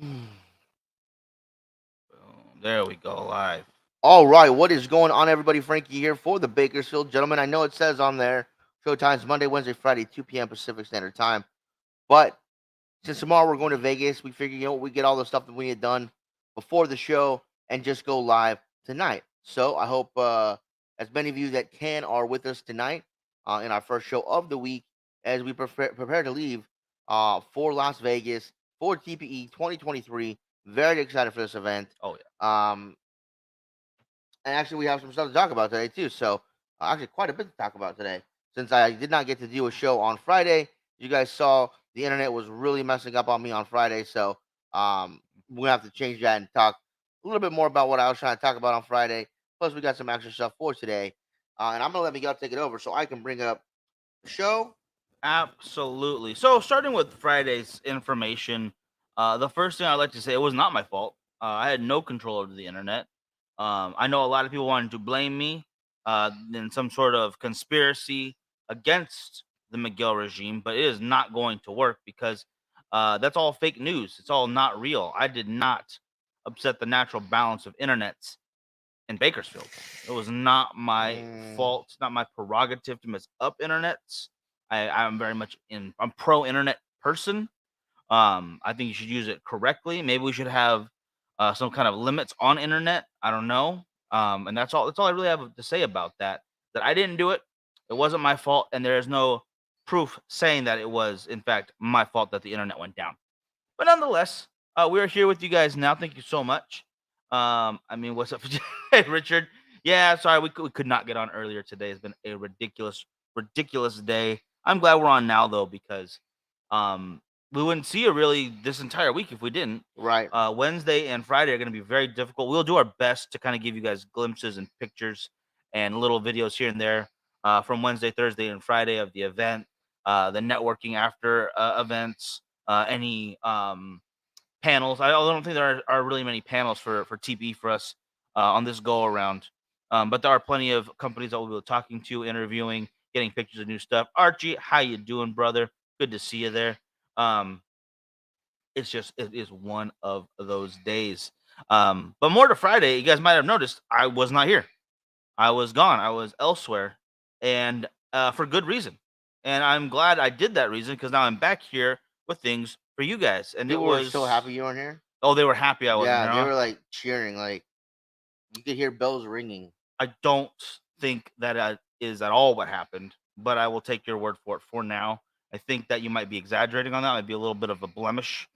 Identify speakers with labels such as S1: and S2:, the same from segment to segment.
S1: Boom. There we go, live.
S2: All right, what is going on, everybody? Frankie here for the Bakersfield. Gentlemen, I know it says on there, showtimes Monday, Wednesday, Friday, 2 p.m. Pacific Standard Time. But since tomorrow we're going to Vegas, we figured, we get all the stuff that we had done before the show and just go live tonight. So I hope as many of you that can are with us tonight in our first show of the week as we prepare to leave for Las Vegas for TPE 2023. Very excited for this event.
S1: Oh
S2: And actually, we have some stuff to talk about today too. So, actually, quite a bit to talk about today. Since I did not get to do a show on Friday, you guys saw the internet was really messing up on me on Friday. So, we're gonna have to change that and talk a little bit more about what I was trying to talk about on Friday. Plus, we got some extra stuff for today, and I'm gonna let Miguel take it over so I can bring up the show.
S1: Absolutely. So, starting with Friday's information, the first thing I'd like to say, it was not my fault. I had no control over the internet. I know a lot of people wanted to blame me in some sort of conspiracy against the Miguel regime, but it is not going to work because that's all fake news. It's all not real. I did not upset the natural balance of internets in Bakersfield. It was not my
S2: Mm,
S1: fault. It's not my prerogative to mess up internets. I'm very much I'm pro internet person. I think you should use it correctly. Maybe we should have some kind of limits on internet. I don't know. And that's all. That's all I really have to say about that. That I didn't do it. It wasn't my fault, and there is no proof saying that it was, in fact, my fault that the internet went down. But nonetheless, we are here with you guys now. Thank you so much. I mean, what's up, hey, Richard? Yeah, sorry, we could not get on earlier today. It's been a ridiculous day. I'm glad we're on now though because we wouldn't see you really this entire week if we didn't.
S2: right.
S1: Wednesday and Friday are going to be very difficult. We'll do our best to kind of give you guys glimpses and pictures and little videos here and there from Wednesday, Thursday, and Friday of the event, the networking after events, any panels. I don't think there are really many panels for TP for us on this go around. But there are plenty of companies that we'll be talking to, interviewing, getting pictures of new stuff. Archie, how you doing, brother? Good to see you there. Um, it is one of those days. But more to Friday, you guys might have noticed I was not here. I was gone. I was elsewhere, and for good reason. And I'm glad I did that reason because now I'm back here with things for you guys. And it
S2: People were so
S1: was
S2: happy you weren't here.
S1: oh, they were happy I wasn't
S2: Yeah,
S1: here,
S2: they
S1: huh?
S2: were like cheering, like you could hear bells ringing.
S1: I don't think that is at all what happened, but I will take your word for it for now. I think that you might be exaggerating on that. Might be a little bit of a blemish,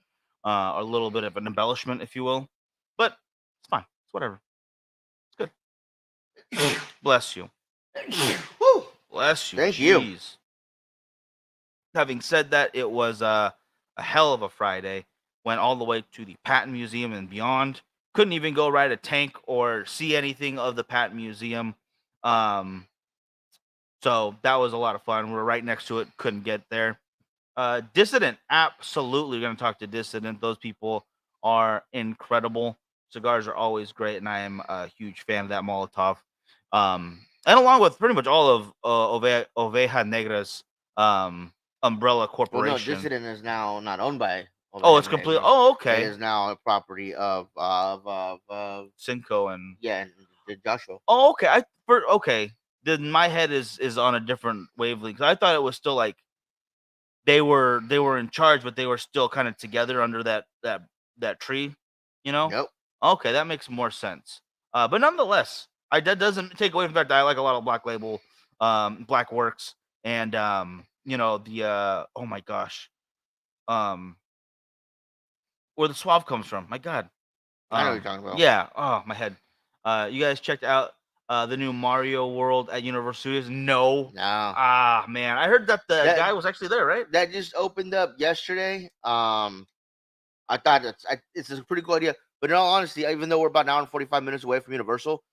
S1: or a little bit of an embellishment, if you will. But it's fine. It's whatever. It's good. Bless you.
S2: Woo!
S1: Bless you.
S2: Thank you.
S1: Jeez. Having said that, it was a hell of a Friday. Went all the way to the Patton Museum and beyond. Couldn't even go ride a tank or see anything of the Patton Museum. Um, so that was a lot of fun. We were right next to it. Couldn't get there. Dissident, absolutely. We're going to talk to Dissident. Those people are incredible. Cigars are always great, and I am a huge fan of that Molotov. And along with pretty much all of Oveja Negra's umbrella
S2: Well, no,
S1: corporation.
S2: Dissident is now not owned by
S1: Oh,
S2: Overhead
S1: it's complete.
S2: Negra.
S1: Oh,
S2: It
S1: okay.
S2: is now a property of
S1: Cinco and
S2: yeah, Joshua.
S1: oh, okay. Okay. Then my head is on a different wavelength. I thought it was still like they were in charge, but they were still kind of together under that tree, you know.
S2: Nope.
S1: Okay, that makes more sense. But nonetheless, that doesn't take away from the fact that I like a lot of Black Label, Black Works, and the oh my gosh, um, where the Suave comes from. My God,
S2: I know what you're talking about.
S1: yeah. Oh, my head. You guys checked out the new Mario World at Universal Studios? No.
S2: No,
S1: Ah, man, I heard that the
S2: that
S1: guy was actually there, right?
S2: that just opened up yesterday. I thought it's a pretty cool idea. But in all honesty, even though we're about an hour and 45 minutes away from Universal,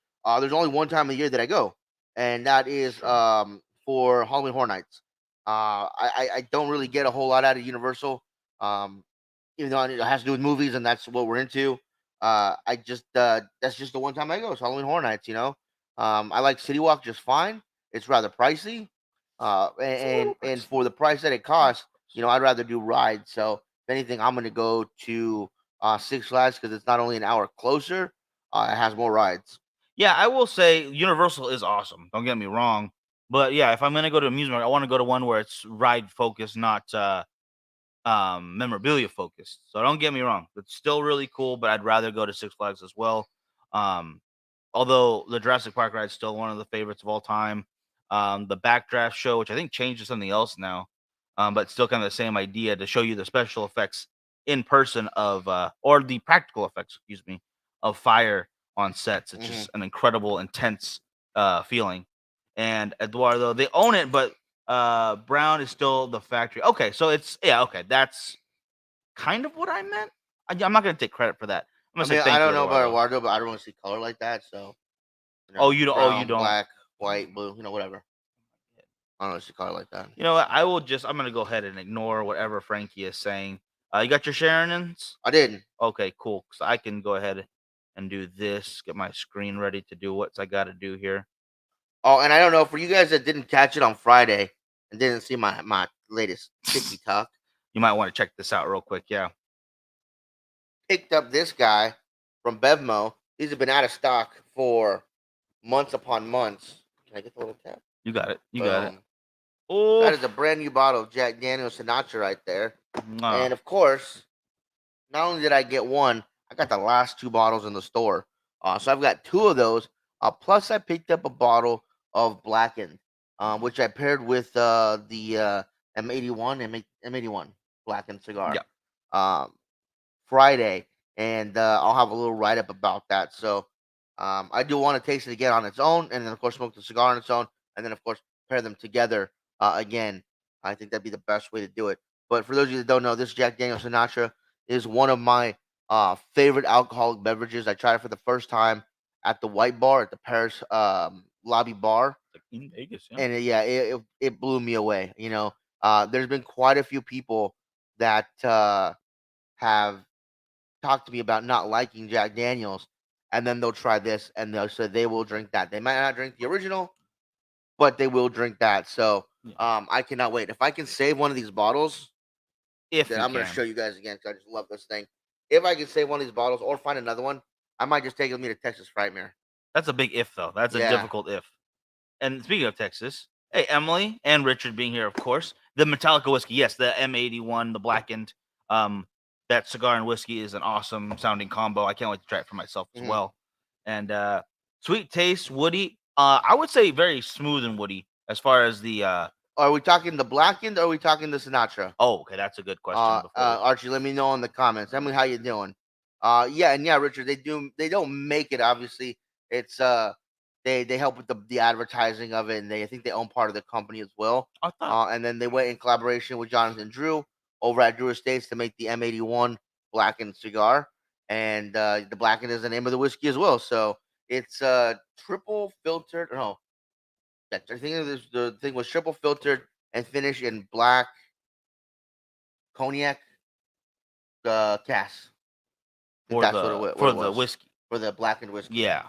S2: there's only one time a year that I go, and that is
S1: Sure.
S2: for Halloween Horror Nights. I don't really get a whole lot out of Universal, um, even though it has to do with movies and that's what we're into. I just that's just the one time I go. It's Halloween Horror Nights. I like City Walk just fine. It's rather pricey,
S1: It's a little
S2: and
S1: pricey.
S2: for the price that it costs, I'd rather do rides. So if anything, I'm gonna go to Six Flags because it's not only an hour closer, it has more rides.
S1: Yeah, I will say Universal is awesome. Don't get me wrong, but yeah, if I'm gonna go to amusement, I want to go to one where it's ride focused, not memorabilia focused. So don't get me wrong, it's still really cool, but I'd rather go to Six Flags as well. Um, although the Jurassic Park ride is still one of the favorites of all time. The Backdraft show, which I think changed to something else now, but still kind of the same idea to show you the special effects in person of, or the practical effects, excuse me, of fire on sets. It's just an incredible, intense feeling. And Eduardo, they own it, but Brown is still the factory. Okay, so it's okay. That's kind of what I meant. I'm not gonna take credit for that. I'm gonna say
S2: I
S1: thank you,
S2: don't know about
S1: Eduardo.
S2: Eduardo, but I don't want to see color like that. So,
S1: Oh, you don't. Oh, you
S2: brown,
S1: don't.
S2: black, white, blue, whatever. I don't want to see color like that.
S1: You know what? I will just. I'm gonna go ahead and ignore whatever Frankie is saying. You got your Sharonins?
S2: I didn't.
S1: Okay, cool. So I can go ahead and do this. Get my screen ready to do what I got to do here.
S2: Oh, and I don't know for you guys that didn't catch it on Friday and didn't see my latest TikTok.
S1: You might want to check this out real quick. Yeah.
S2: Picked up this guy from Bevmo. These have been out of stock for months upon months. Can I get the little cap?
S1: You got it. You got it.
S2: Oh, that is a brand new bottle of Jack Daniel's Sinatra right there. And of course, not only did I get one, I got the last two bottles in the store. So I've got two of those. Plus, I picked up a bottle of Blackened, which I paired with the M81 M81 Blackened cigar.
S1: Yeah.
S2: Friday, and I'll have a little write up about that. So I do want to taste it again on its own, and then of course smoke the cigar on its own, and then of course pair them together again. I think that'd be the best way to do it. But for those of you that don't know, this Jack Daniel's Sinatra is one of my favorite alcoholic beverages. I tried it for the first time at the White Bar at the Paris lobby bar
S1: in Vegas,
S2: and it blew me away. There's been quite a few people that have talked to me about not liking Jack Daniels, and then they'll try this and they'll say they will drink that. They might not drink the original, but they will drink that. So I cannot wait. If I can save one of these bottles, then I'm going to show you guys again because I just love this thing. If I can save one of these bottles or find another one, I might just take it with me to Texas Frightmare.
S1: That's a big if, though. That's a difficult if. And speaking of Texas, hey, Emily and Richard being here, of course. The Metallica whiskey, yes, the M81, the Blackened. That cigar and whiskey is an awesome sounding combo. I can't wait to try it for myself as well. And sweet taste, woody. I would say very smooth and woody as far as the.
S2: Are we talking the Blackened or are we talking the Sinatra?
S1: Oh, okay, that's a good question.
S2: Archie, let me know in the comments. Emily, how you doing? Richard, they don't make it. Obviously, it's they help with the advertising of it, and I think they own part of the company as well. And then they went in collaboration with Jonathan Drew over at Drew Estates to make the M81 Blackened cigar, and the Blackened is the name of the whiskey as well. So it's triple filtered. No, I think the thing was triple filtered and finished in black cognac cask.
S1: For the whiskey,
S2: for the Blackened whiskey.
S1: Yeah,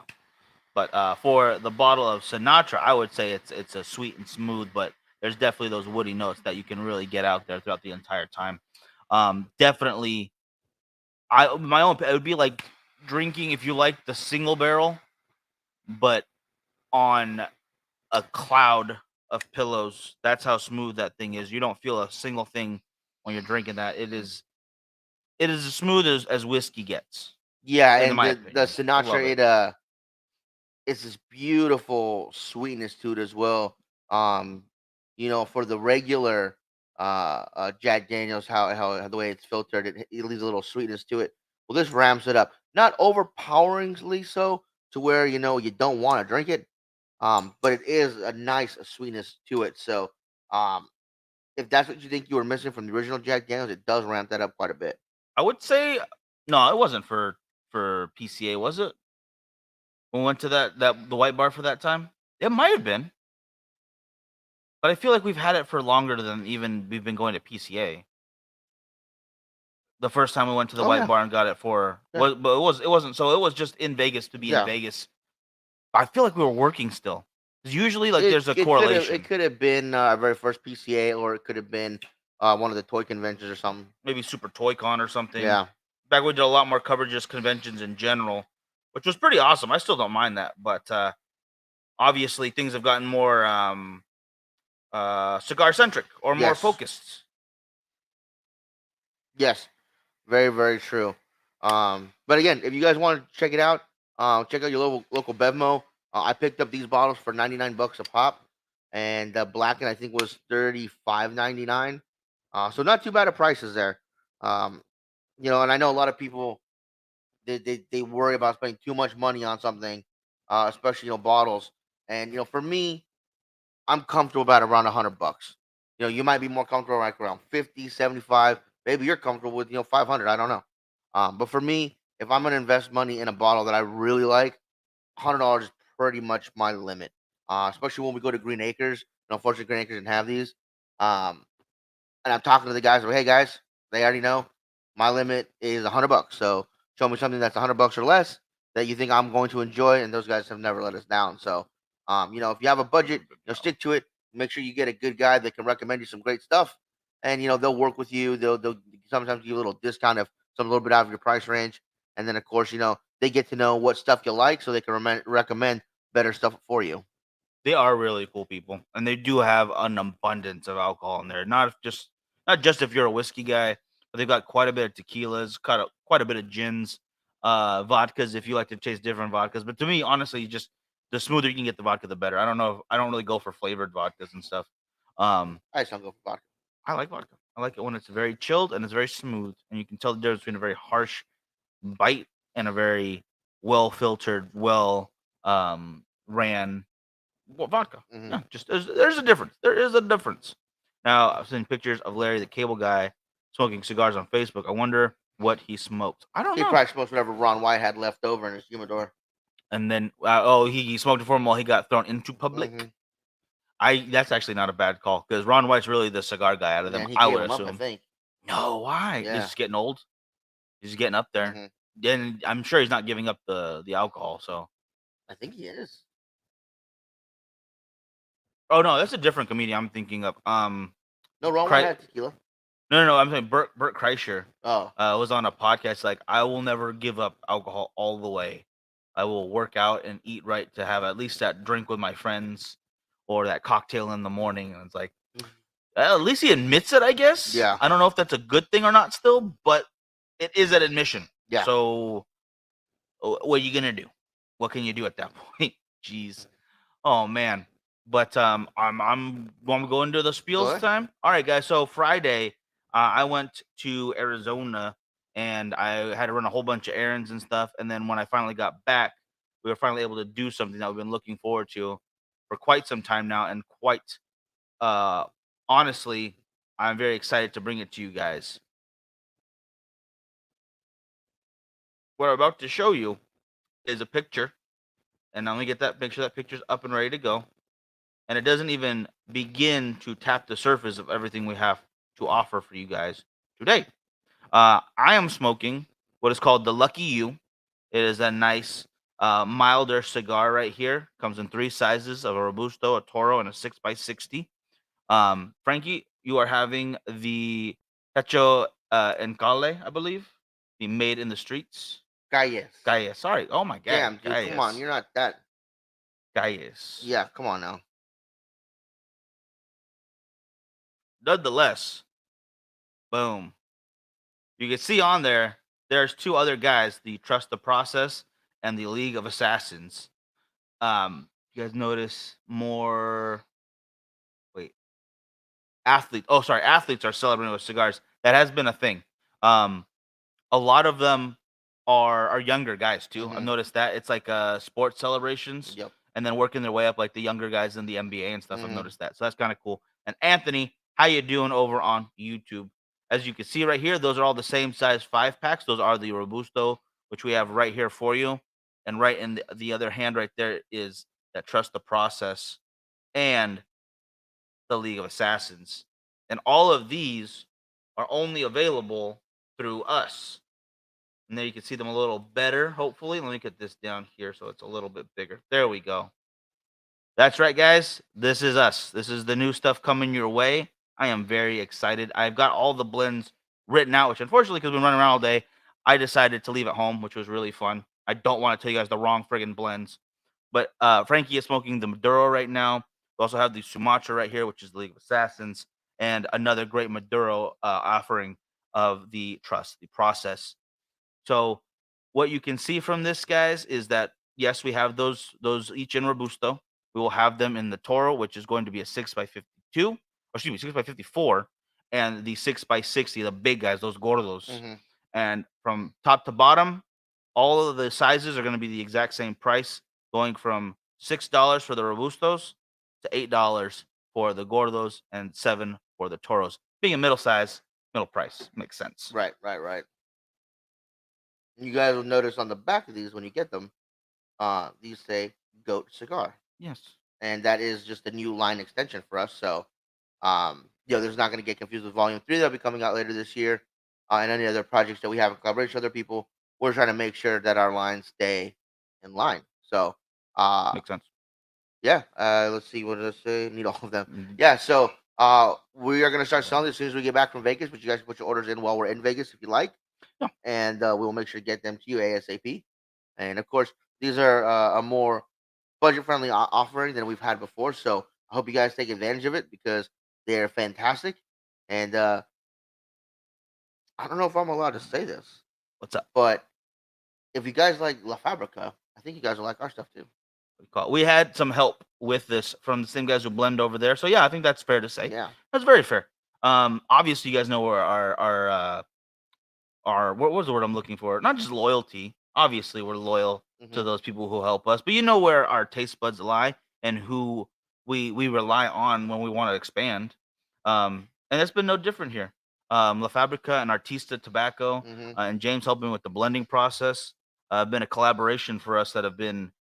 S1: but for the bottle of Sinatra, I would say it's a sweet and smooth, but there's definitely those woody notes that you can really get out there throughout the entire time. Definitely, it would be like drinking if you like the single barrel, but on a cloud of pillows. That's how smooth that thing is. You don't feel a single thing when you're drinking that. It is as smooth as whiskey gets.
S2: Yeah, and the Sinatra, it's this beautiful sweetness to it as well. For the regular Jack Daniels, how the way it's filtered, it leaves a little sweetness to it. Well, this ramps it up, not overpoweringly so to where you don't want to drink it, but it is a nice sweetness to it. So, if that's what you think you were missing from the original Jack Daniels, it does ramp that up quite a bit.
S1: I would say no, it wasn't for PCA, was it? When we went to the White Bar for that time, it might have been, but I feel like we've had it for longer than even we've been going to PCA. The first time we went to the White Bar and got it but it wasn't. So it was just in Vegas to be in Vegas. I feel like we were working still. Because usually, there's a correlation.
S2: It could have been our very first PCA, or it could have been one of the toy conventions or something.
S1: Maybe Super Toy Con or something.
S2: Yeah.
S1: Back when we did a lot more coverages, conventions in general, which was pretty awesome. I still don't mind that, but obviously things have gotten more cigar centric or more
S2: Yes.
S1: focused.
S2: Yes, very, very true. But again, if you guys want to check it out, check out your local Bevmo. I picked up these bottles for $99 a pop, and the Blacken I think was $35.99. So not too bad of prices there. Um, and I know a lot of people they worry about spending too much money on something, especially bottles. And for me, I'm comfortable about around $100. You might be more comfortable like around 50, 75. Maybe you're comfortable with 500. I don't know. But for me, if I'm gonna invest money in a bottle that I really like, $100 is pretty much my limit. Especially when we go to Green Acres. Unfortunately, Green Acres didn't have these. Um, and I'm talking to the guys. Hey guys, they already know my limit is $100. So show me something that's $100 or less that you think I'm going to enjoy. And those guys have never let us down. So, if you have a budget, stick to it. Make sure you get a good guy that can recommend you some great stuff. And they'll work with you. They'll sometimes give you a little discount of some a little bit out of your price range. And then of course, they get to know what stuff you like, so they can recommend better stuff for you.
S1: They are really cool people, and they do have an abundance of alcohol in there. Not just if you're a whiskey guy, but they've got quite a bit of tequilas, quite a bit of gins, vodkas if you like to taste different vodkas. But to me, honestly, just the smoother you can get the vodka, the better. I don't know. I don't really go for flavored vodkas and stuff.
S2: I just don't go for vodka.
S1: I like vodka. I like it when it's very chilled and it's very smooth, and you can tell the difference between a very harsh bite and a very well filtered, ran vodka.
S2: Hmm.
S1: Yeah, just there's a difference. There is a difference. Now I've seen pictures of Larry, the cable guy, smoking cigars on Facebook. I wonder what he smoked. I don't
S2: He
S1: know.
S2: probably smokes whatever Ron White had left over in his humidor.
S1: And then he smoked it for him while he got thrown into public.
S2: Mhm.
S1: That's actually not a bad call because Ron White's really the cigar guy out of
S2: Yeah,
S1: them.
S2: he
S1: I
S2: gave
S1: would
S2: him up, I
S1: assume.
S2: think.
S1: No, why?
S2: Yeah.
S1: He's just getting old. He's getting up there.
S2: Mhm.
S1: Then I'm sure he's not giving up the alcohol. So
S2: I think he is.
S1: oh no, that's a different comedian I'm thinking of.
S2: No, Ron
S1: Cri-
S2: White had tequila.
S1: No. I'm saying Bert Kreischer
S2: Oh,
S1: was on a podcast like, I will never give up alcohol all the way. I will work out and eat right to have at least that drink with my friends or that cocktail in the morning. And it's like, at least he admits it, I guess.
S2: Yeah.
S1: I don't know if that's a good thing or not still, but it is an admission.
S2: Yeah.
S1: So what are you gonna do? What can you do at that point? Jeez. Oh man. But I'm want to go into the
S2: Go
S1: spiels
S2: ahead.
S1: time. All right, guys. So Friday, I went to Arizona and I had to run a whole bunch of errands and stuff. And then when I finally got back, we were finally able to do something that we've been looking forward to for quite some time now, and quite honestly, I'm very excited to bring it to you guys. What I'm about to show you is a picture, and let me get that picture. That picture's up and ready to go. And it doesn't even begin to tap the surface of everything we have to offer for you guys today. I am smoking what is called the Lucky You. It is a nice, milder cigar right here. Comes in three sizes of a Robusto, a Toro, and a 6x60. Frankie, you are having the Techo en Calle, I believe. The Made in the Streets.
S2: Calles.
S1: Calles. Sorry. Oh my God.
S2: Damn, dude.
S1: Calles.
S2: Come on. You're not that.
S1: Calles.
S2: Yeah, come on now.
S1: Nonetheless, boom. You can see on there's two other guys, the Trust the Process and the League of Assassins. You guys notice more athletes. Oh, sorry, athletes are celebrating with cigars. That has been a thing. A lot of them are younger guys too. I've noticed that. It's like sports celebrations.
S2: Yep.
S1: And then working their way up like the younger guys in the NBA and stuff. I've
S2: Mhm.
S1: noticed that. So that's kind of cool. And Anthony, how you doing over on YouTube? As you can see right here, those are all the same size 5-packs. Those are the Robusto, which we have right here for you. And right in the other hand right there is that Trust the Process and the League of Assassins. And all of these are only available through us. And there you can see them a little better, hopefully. Let me get this down here so it's a little bit bigger. There we go. That's right, guys. This is us. This is the new stuff coming your way. I am very excited. I've got all the blends written out, which unfortunately, because we've been running around all day, I decided to leave at home, which was really fun. I don't want to tell you guys the wrong friggin' blends. But Frankie is smoking the Maduro right now. We also have the Sumatra right here, which is the League of Assassins, and another great Maduro offering of the Trust, the process. So what you can see from this, guys, is that yes, we have those each in Robusto. We will have them in the Toro, which is going to be a 6x52, or excuse me, 6x54, and the 6x60, the big guys, those gordos.
S2: Mm-hmm.
S1: And from top to bottom, all of the sizes are going to be the exact same price, going from $6 for the Robustos to $8 for the Gordos and $7 for the Toros. Being a middle size, middle price makes sense.
S2: Right. You guys will notice on the back of these when you get them, these say Goat Cigar.
S1: Yes.
S2: And that is just a new line extension for us. So, there's not going to get confused with Volume 3 that'll be coming out later this year, and any other projects that we have in collaboration with other people. We're trying to make sure that our lines stay in line. So,
S1: makes sense.
S2: Yeah. Let's see. What did I say? Need all of them.
S1: Mm-hmm.
S2: Yeah. So, we are going to start selling as soon as we get back from Vegas, but you guys can put your orders in while we're in Vegas if you like.
S1: Yeah.
S2: And we'll make sure to get them to you ASAP. And of course, these are a more budget-friendly offering than we've had before. So I hope you guys take advantage of it because they're fantastic. And I don't know if I'm allowed to say this.
S1: What's up?
S2: But if you guys like La Fabrica, I think you guys will like our stuff too.
S1: We had some help with this from the same guys who blend over there. So yeah, I think that's fair to say.
S2: Yeah.
S1: That's very fair. Obviously you guys know where our what was the word I'm looking for? Not just loyalty. Obviously we're loyal to those people who help us, but you know where our taste buds lie and who we rely on when we want to expand. And it's been no different here. La Fabrica and Artista Tobacco and James helping with the blending process have been a collaboration for us that have been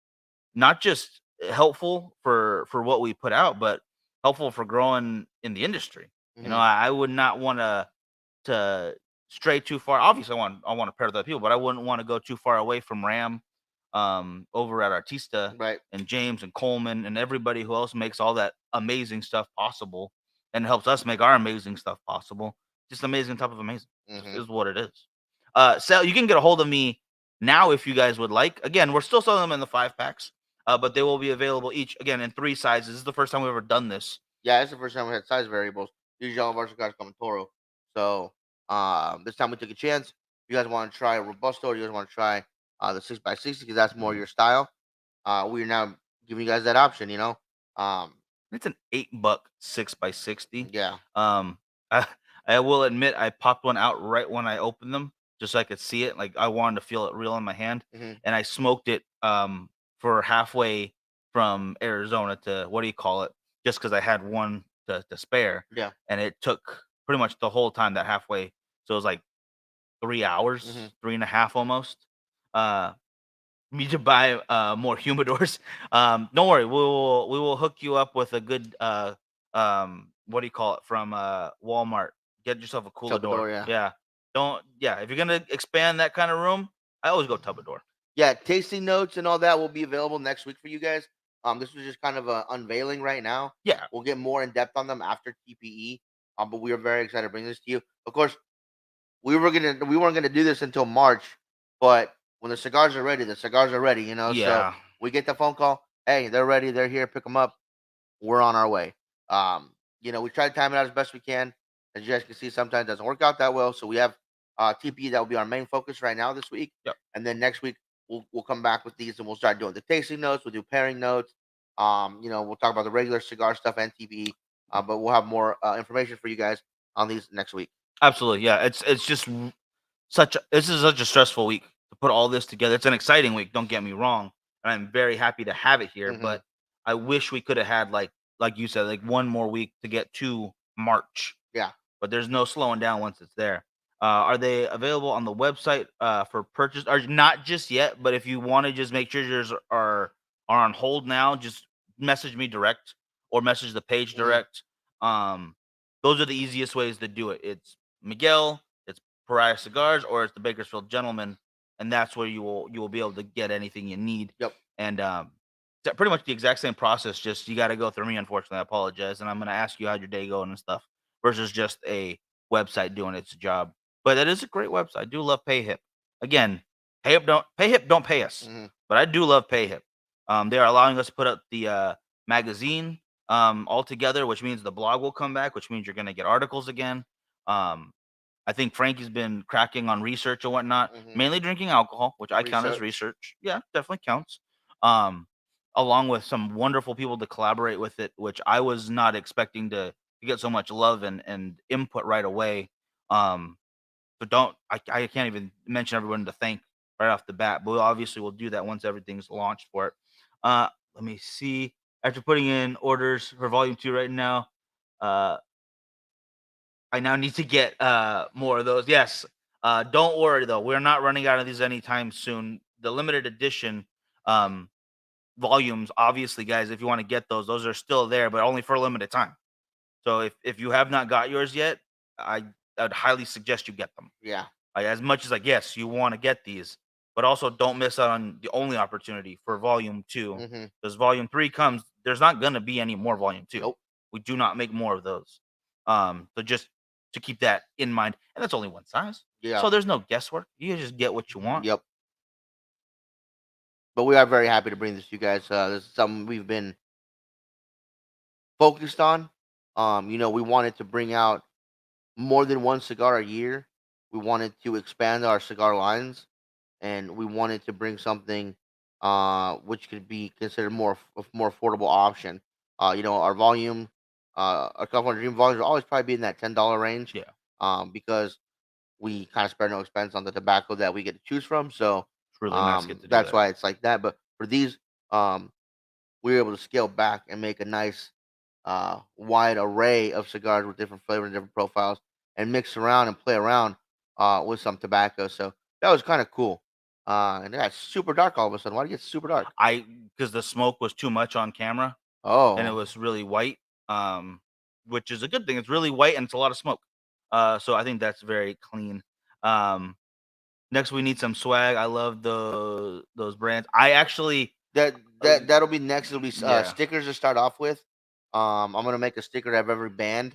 S1: not just helpful for what we put out, but helpful for growing in the industry. You know, I would not want to stray too far. Obviously, I want to pair with other people, but I wouldn't want to go too far away from Ram over at Artista,
S2: Right.
S1: and James and Coleman and everybody who else makes all that amazing stuff possible and helps us make our amazing stuff possible. Just amazing type of amazing is what it is. So you can get a hold of me now if you guys would like. Again, we're still selling them in the 5-packs, but they will be available each again in 3 sizes. This is the first time we've ever done this.
S2: Yeah, it's the first time we had size variables. Usually all of our cigars come in Toro. So this time we took a chance. If you guys want to try a Robusto or you guys want to try the 6x60 because that's more your style, we're now giving you guys that option, you know.
S1: It's an $8 6x60.
S2: Yeah.
S1: I will admit I popped one out right when I opened them just so I could see it. Like I wanted to feel it real in my hand, and I smoked it for halfway from Arizona to what do you call it? Just because I had one to spare.
S2: Yeah.
S1: And it took pretty much the whole time that halfway. So it was like 3 hours, 3.5 almost. Me to buy more humidors. Don't worry, we will hook you up with a good what do you call it from Walmart. Get yourself a cooler door. Yeah. If you're gonna expand that kind of room, I always go Tubador.
S2: Yeah, tasting notes and all that will be available next week for you guys. This was just kind of a unveiling right now.
S1: Yeah,
S2: we'll get more in depth on them after TPE. But we are very excited to bring this to you. Of course, we weren't gonna do this until March, but when the cigars are ready, the cigars are ready. You know,
S1: yeah.
S2: So we get the phone call. Hey, they're ready. They're here. Pick them up. We're on our way. We try to time it out as best we can. As you guys can see, sometimes it doesn't work out that well. So we have TPE that will be our main focus right now this week.
S1: Yep.
S2: And then next week we'll come back with these and we'll start doing the tasting notes. We'll do pairing notes. We'll talk about the regular cigar stuff and TPE. But we'll have more information for you guys on these next week.
S1: Absolutely, yeah. It's just this is such a stressful week to put all this together. It's an exciting week. Don't get me wrong, and I'm very happy to have it here. But I wish we could have had like you said, like one more week to get to March.
S2: Yeah.
S1: But there's no slowing down once it's there. Are they available on the website for purchase? Or not just yet, but if you want to just make sure yours are on hold now, just message me direct or message the page direct. Those are the easiest ways to do it. It's Miguel, it's Pariah Cigars, or it's the Bakersfield Gentleman, and that's where you will be able to get anything you need.
S2: Yep.
S1: And it's pretty much the exact same process. Just you got to go through me. Unfortunately, I apologize, and I'm going to ask you how'd your day going and stuff, versus just a website doing its job. But it is a great website. I do love PayHip. again, pay hip don't pay us,
S2: Mhm.
S1: but I do love pay hip. They are allowing us to put up the magazine all together, which means the blog will come back, which means you're gonna get articles again. Um, I think Frankie's been cracking on research and whatnot,
S2: Mhm.
S1: mainly drinking alcohol, which I count as research. Yeah, definitely counts. Um, Along with some wonderful people to collaborate with it, which I was not expecting to get so much love and input right away. Um, so I can't even mention everyone to thank right off the bat, but obviously we'll do that once everything's launched for it. Let me see. After putting in orders for volume 2 right now, uh, I now need to get more of those. Yes. Don't worry though, we're not running out of these anytime soon. The limited edition um volumes, obviously, guys, if you want to get those are still there, but only for a limited time. So if you have not got yours yet, I I'd highly suggest you get them.
S2: Yeah.
S1: As much as like, yes, you want to get these, but also don't miss out on the only opportunity for volume 2,
S2: Mhm.
S1: because volume 3 comes. There's not gonna be any more volume 2.
S2: Nope.
S1: We do not make more of those. So just to keep that in mind, and that's only one size,
S2: Yeah.
S1: so there's no guesswork. You just get what you want.
S2: Yep. But we are very happy to bring this to you guys. This is something we've been focused on. We wanted to bring out more than one cigar a year. We wanted to expand our cigar lines, and we wanted to bring something which could be considered more affordable option. Our volume, our California Dream volumes will always probably be in that $10 range.
S1: Yeah,
S2: Because we kind of spare no expense on the tobacco that we get to choose from. So
S1: it's really nice to get to do
S2: that's
S1: that.
S2: why it's like that. But for these, we were able to scale back and make a nice wide array of cigars with different flavors and different profiles, and mix around and play around with some tobacco. So that was kind of cool. And it got super dark all of a sudden. Why did it get super dark?
S1: Because the smoke was too much on camera and it
S2: Oh,
S1: was really white, um, which is a good thing. It's really white and it's a lot of smoke. So I think that's very clean. Um, Next, we need some swag. I love those brands. I actually,
S2: that'll be next. It'll be
S1: yeah,
S2: stickers to start off with. I'm gonna make a sticker to have every band.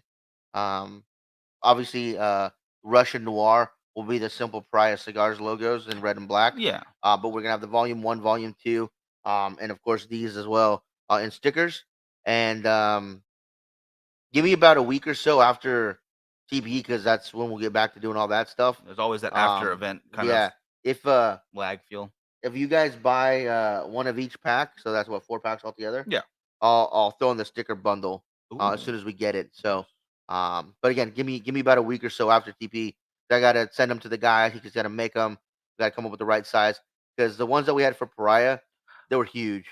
S2: Um, Obviously, Russian Noir will be the Simple Pariah Cigars logos in red and black.
S1: yeah,
S2: But we're gonna have the Volume 1, Volume 2, and of course these as well in stickers. And give me about a week or so after TP, because that's when we'll get back to doing all that stuff.
S1: there's always that after event kind of
S2: Yeah, if uh
S1: lag feel.
S2: if you guys buy one of each pack, so that's what 4 packs altogether.
S1: Yeah.
S2: I'll throw in the sticker bundle as
S1: Ooh,
S2: soon as we get it. So,
S1: nice.
S2: but again, give me about a week or so after TP. I gotta send them to the guy. He's gotta make them. Gotta come up with the right size, because the ones that we had for Pariah, they were huge.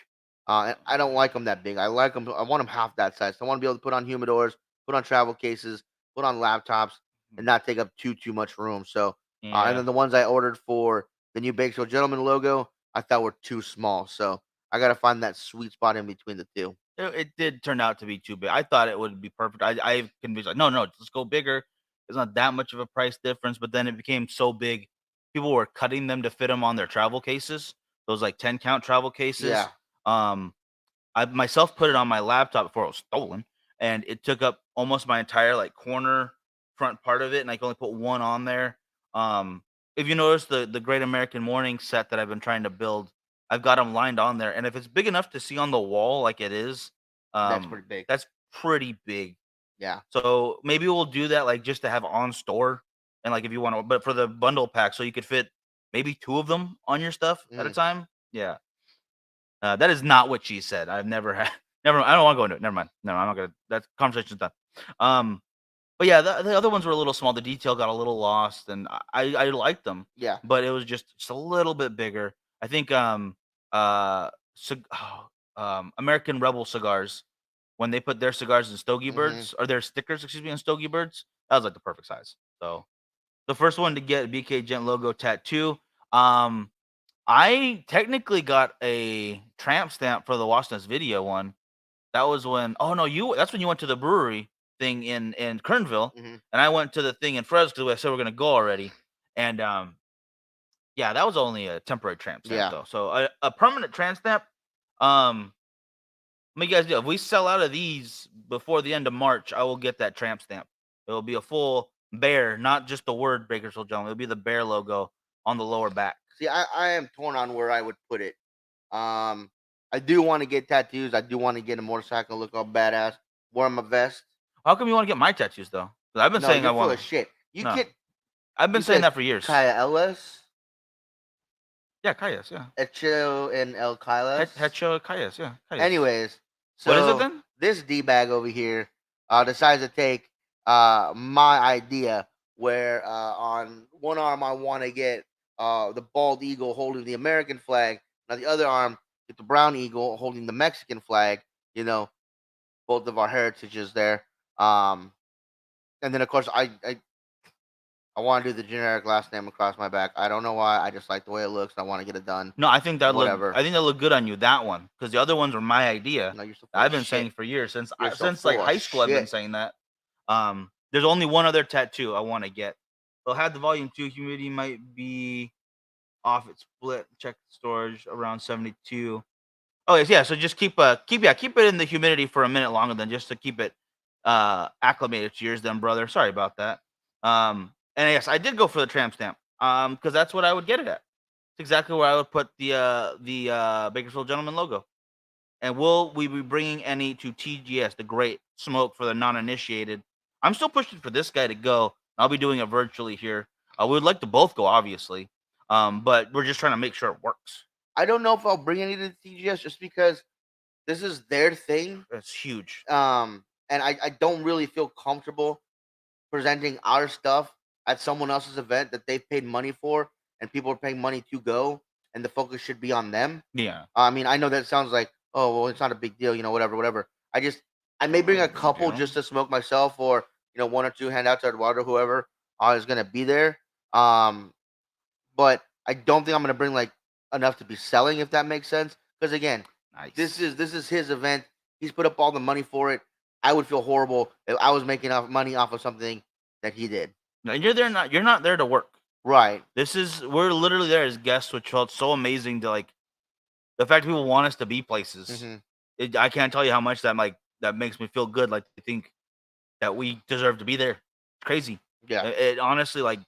S2: And I don't like them that big. I like them. I want them half that size. So I want to be able to put on humidors, put on travel cases, put on laptops, and not take up too much room. So, and
S1: Yeah.
S2: then the ones I ordered for the new Bakersfield Gentleman logo, I thought were too small. So I gotta find that sweet spot in between the two.
S1: It did turn out to be too big. I thought it would be perfect. I convinced like, no, no, let's go bigger. It's not that much of a price difference, but then it became so big, people were cutting them to fit them on their travel cases. Those like 10 count travel cases.
S2: Yeah.
S1: Um, I myself put it on my laptop before it was stolen, and it took up almost my entire like corner front part of it, and I can only put one on there. Um, if you notice the Great American Morning set that I've been trying to build, I've got them lined on there, and if it's big enough to see on the wall like it is,
S2: That's pretty big.
S1: that's pretty big.
S2: Yeah.
S1: So maybe we'll do that like just to have on store, and like if you want to, but for the bundle pack, so you could fit maybe two of them on your stuff at a
S2: Mm.
S1: time. Yeah. That is not what she said. I've never had. Never. I don't want to go into it. Never mind. No, I'm not gonna. That conversation's done. Um, but yeah, the other ones were a little small. The detail got a little lost, and I liked them,
S2: Yeah.
S1: but it was just a little bit bigger. I think American Rebel Cigars, when they put their cigars in Stogie
S2: Mhm.
S1: Birds, or their stickers, excuse me, in Stogie Birds, that was like the perfect size. So the first one to get BK Gent logo tattoo. Um, I technically got a tramp stamp for the Watch video one. That was when oh no, that's when you went to the brewery thing in Kernville,
S2: Mhm.
S1: and I went to the thing in Fresno because I said we're gonna go already. And yeah, that was only a temporary tramp stamp
S2: Yeah.
S1: though. So a permanent tramp stamp, let me guys do. If we sell out of these before the end of March, I will get that tramp stamp. It will be a full bear, not just the word Bakersfield Gentleman. It'll be the bear logo on the lower back.
S2: See, I am torn on where I would put it. I do want to get tattoos. I do want to get a motorcycle, look all badass, wear my vest.
S1: How come you want to get my tattoos though? 'Cause I've been
S2: No,
S1: saying I
S2: you're full
S1: want
S2: of shit. You
S1: No,
S2: get.
S1: I've been
S2: You
S1: saying
S2: said
S1: that for years.
S2: Kaya Ellis,
S1: Yeah, Kayas. Yeah,
S2: Echo, and El Kailas.
S1: Hecho Kayas. Yeah, Kayas.
S2: Anyways, so
S1: What is it then?
S2: this D bag over here decides to take my idea where on one arm I want to get the bald eagle holding the American flag, now the other arm get the brown eagle holding the Mexican flag. You know, both of our heritages there. And then of course I want to do the generic last name across my back. I don't know why. I just like the way it looks. I want to get it done.
S1: No, I think that
S2: Whatever.
S1: I think that look good on you. That one, because the other ones were my idea.
S2: No, you're so full
S1: I've
S2: of
S1: been
S2: shit.
S1: saying for years since
S2: You're so
S1: since like
S2: full of
S1: high school. I've been
S2: shit.
S1: saying that. There's only one other tattoo I want to get. They'll have the volume 2. Humidity might be off. It's split. Check storage around 72. Oh yes, yeah. So just keep it in the humidity for a minute longer than just to keep it acclimated to yours, then, brother. Sorry about that. And yes, I did go for the tramp stamp. Because that's what I would get it at. It's exactly where I would put the Bakersfield Gentleman logo. And will we be bringing any to TGS, the Great Smoke for the non-initiated? I'm still pushing for this guy to go. I'll be doing it virtually here. We would like to both go, obviously, but we're just trying to make sure it works.
S2: I don't know if I'll bring any to the TGS just because this is their thing.
S1: That's huge.
S2: And I don't really feel comfortable presenting our stuff at someone else's event that they've paid money for and people are paying money to go, and the focus should be on them.
S1: Yeah.
S2: I mean, I know that sounds like, oh, well, it's not a big deal, whatever. I may bring a couple just to smoke myself, or one or two handouts at Eduardo, whoever is gonna be there. But I don't think I'm gonna bring like enough to be selling, if that makes sense. Because again,
S1: nice.
S2: This is his event. He's put up all the money for it. I would feel horrible if I was making money off of something that he did.
S1: No, you're not there to work.
S2: Right.
S1: We're literally there as guests, which felt so amazing to like the fact people want us to be places.
S2: Mm-hmm.
S1: I can't tell you how much that makes me feel good. Like I think that we deserve to be there. It's crazy.
S2: Yeah.
S1: It honestly, like,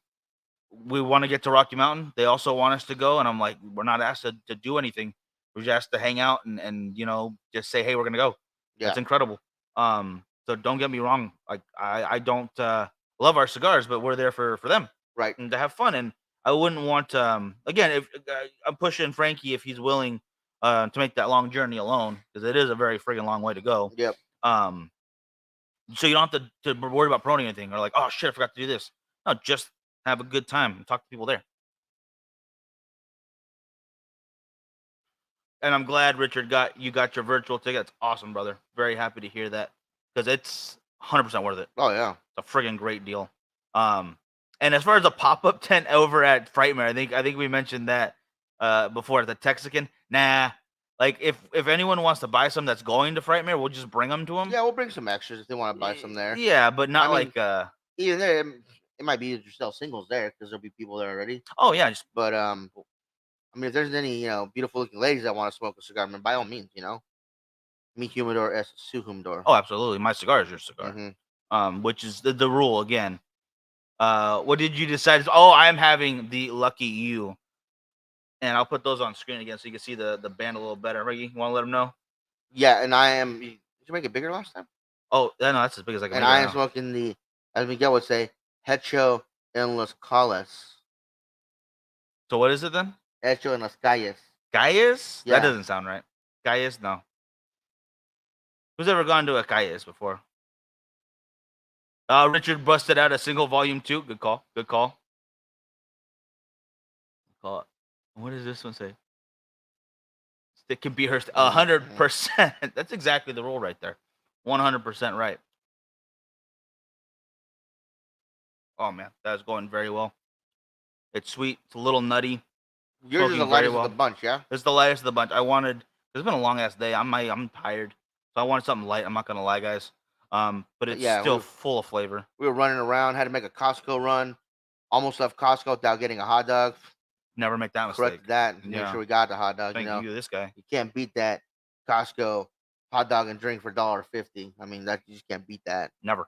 S1: we want to get to Rocky Mountain. They also want us to go, and I'm like, we're not asked to do anything. We're just asked to hang out and just say, hey, we're gonna go. Yeah. That's incredible. So don't get me wrong. Like I don't love our cigars, but we're there for them.
S2: Right.
S1: And to have fun. And I wouldn't want again, if I'm pushing Frankie if he's willing to make that long journey alone, because it is a very friggin' long way to go.
S2: Yep.
S1: So you don't have to worry about promoting anything or like, oh shit, I forgot to do this. No, just have a good time and talk to people there. And I'm glad Richard got your virtual ticket. That's awesome, brother. Very happy to hear that, because it's 100% worth it.
S2: Oh yeah,
S1: it's a friggin' great deal. And as far as a pop-up tent over at Frightmare, I think we mentioned that before at the Texican. Nah, like if anyone wants to buy some that's going to Frightmare, we'll just bring them to them.
S2: Yeah, we'll bring some extras if they want to buy some there.
S1: Yeah, but not
S2: even there. It might be easier to sell singles there because there'll be people there already.
S1: Oh yeah,
S2: but I mean, if there's any beautiful looking ladies that want to smoke a cigar, I mean, by all means, mi humidor es su humidor.
S1: Oh, absolutely, my cigar is your cigar. Mm-hmm. Which is the rule again. What did you decide? Oh, I'm having the Lucky You. And I'll put those on screen again so you can see the band a little better. Reggie, you want to let them know?
S2: Yeah, and I am. Did you make it bigger last time?
S1: Oh, no, that's as big as I can.
S2: And I am smoking the, as Miguel would say, Hecho en las calles.
S1: So what is it then?
S2: Hecho en las calles.
S1: Calles? Yeah. That doesn't sound right. Calles? No. Who's ever gone to a Calles before? Richard busted out a single volume 2. Good call. Good call. What does this one say? It can be her 100%. That's exactly the rule right there. 100% right. Oh man, that's going very well. It's sweet. It's a little nutty.
S2: Yours is the lightest of the bunch, yeah?
S1: It's the lightest of the bunch. It's been a long ass day. I'm tired. So I wanted something light. I'm not gonna lie, guys. But it's still full of flavor.
S2: We were running around, had to make a Costco run. Almost left Costco without getting a hot dog.
S1: Never make that mistake.
S2: Correct that. And make sure we got the hot dog.
S1: Thank you, this guy.
S2: You can't beat that Costco hot dog and drink for $1.50. I mean, that you just can't beat that.
S1: Never.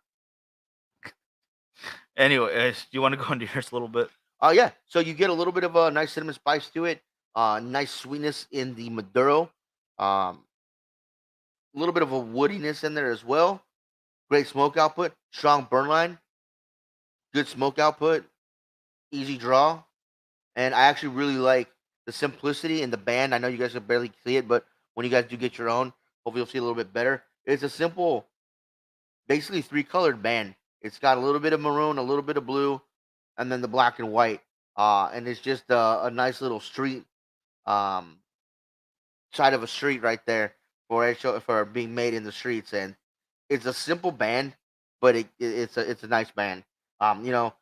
S1: Anyway, do you want to go into yours a little bit?
S2: Yeah. So you get a little bit of a nice cinnamon spice to it. Nice sweetness in the Maduro. A little bit of a woodiness in there as well. Great smoke output. Strong burn line. Good smoke output. Easy draw. And I actually really like the simplicity in the band. I know you guys can barely see it, but when you guys do get your own, hopefully you'll see a little bit better. It's a simple, basically three colored band. It's got a little bit of maroon, a little bit of blue, and then the black and white. And it's just a nice little street, um, side of a street right there for being made in the streets. And it's a simple band, but it's a nice band. You know,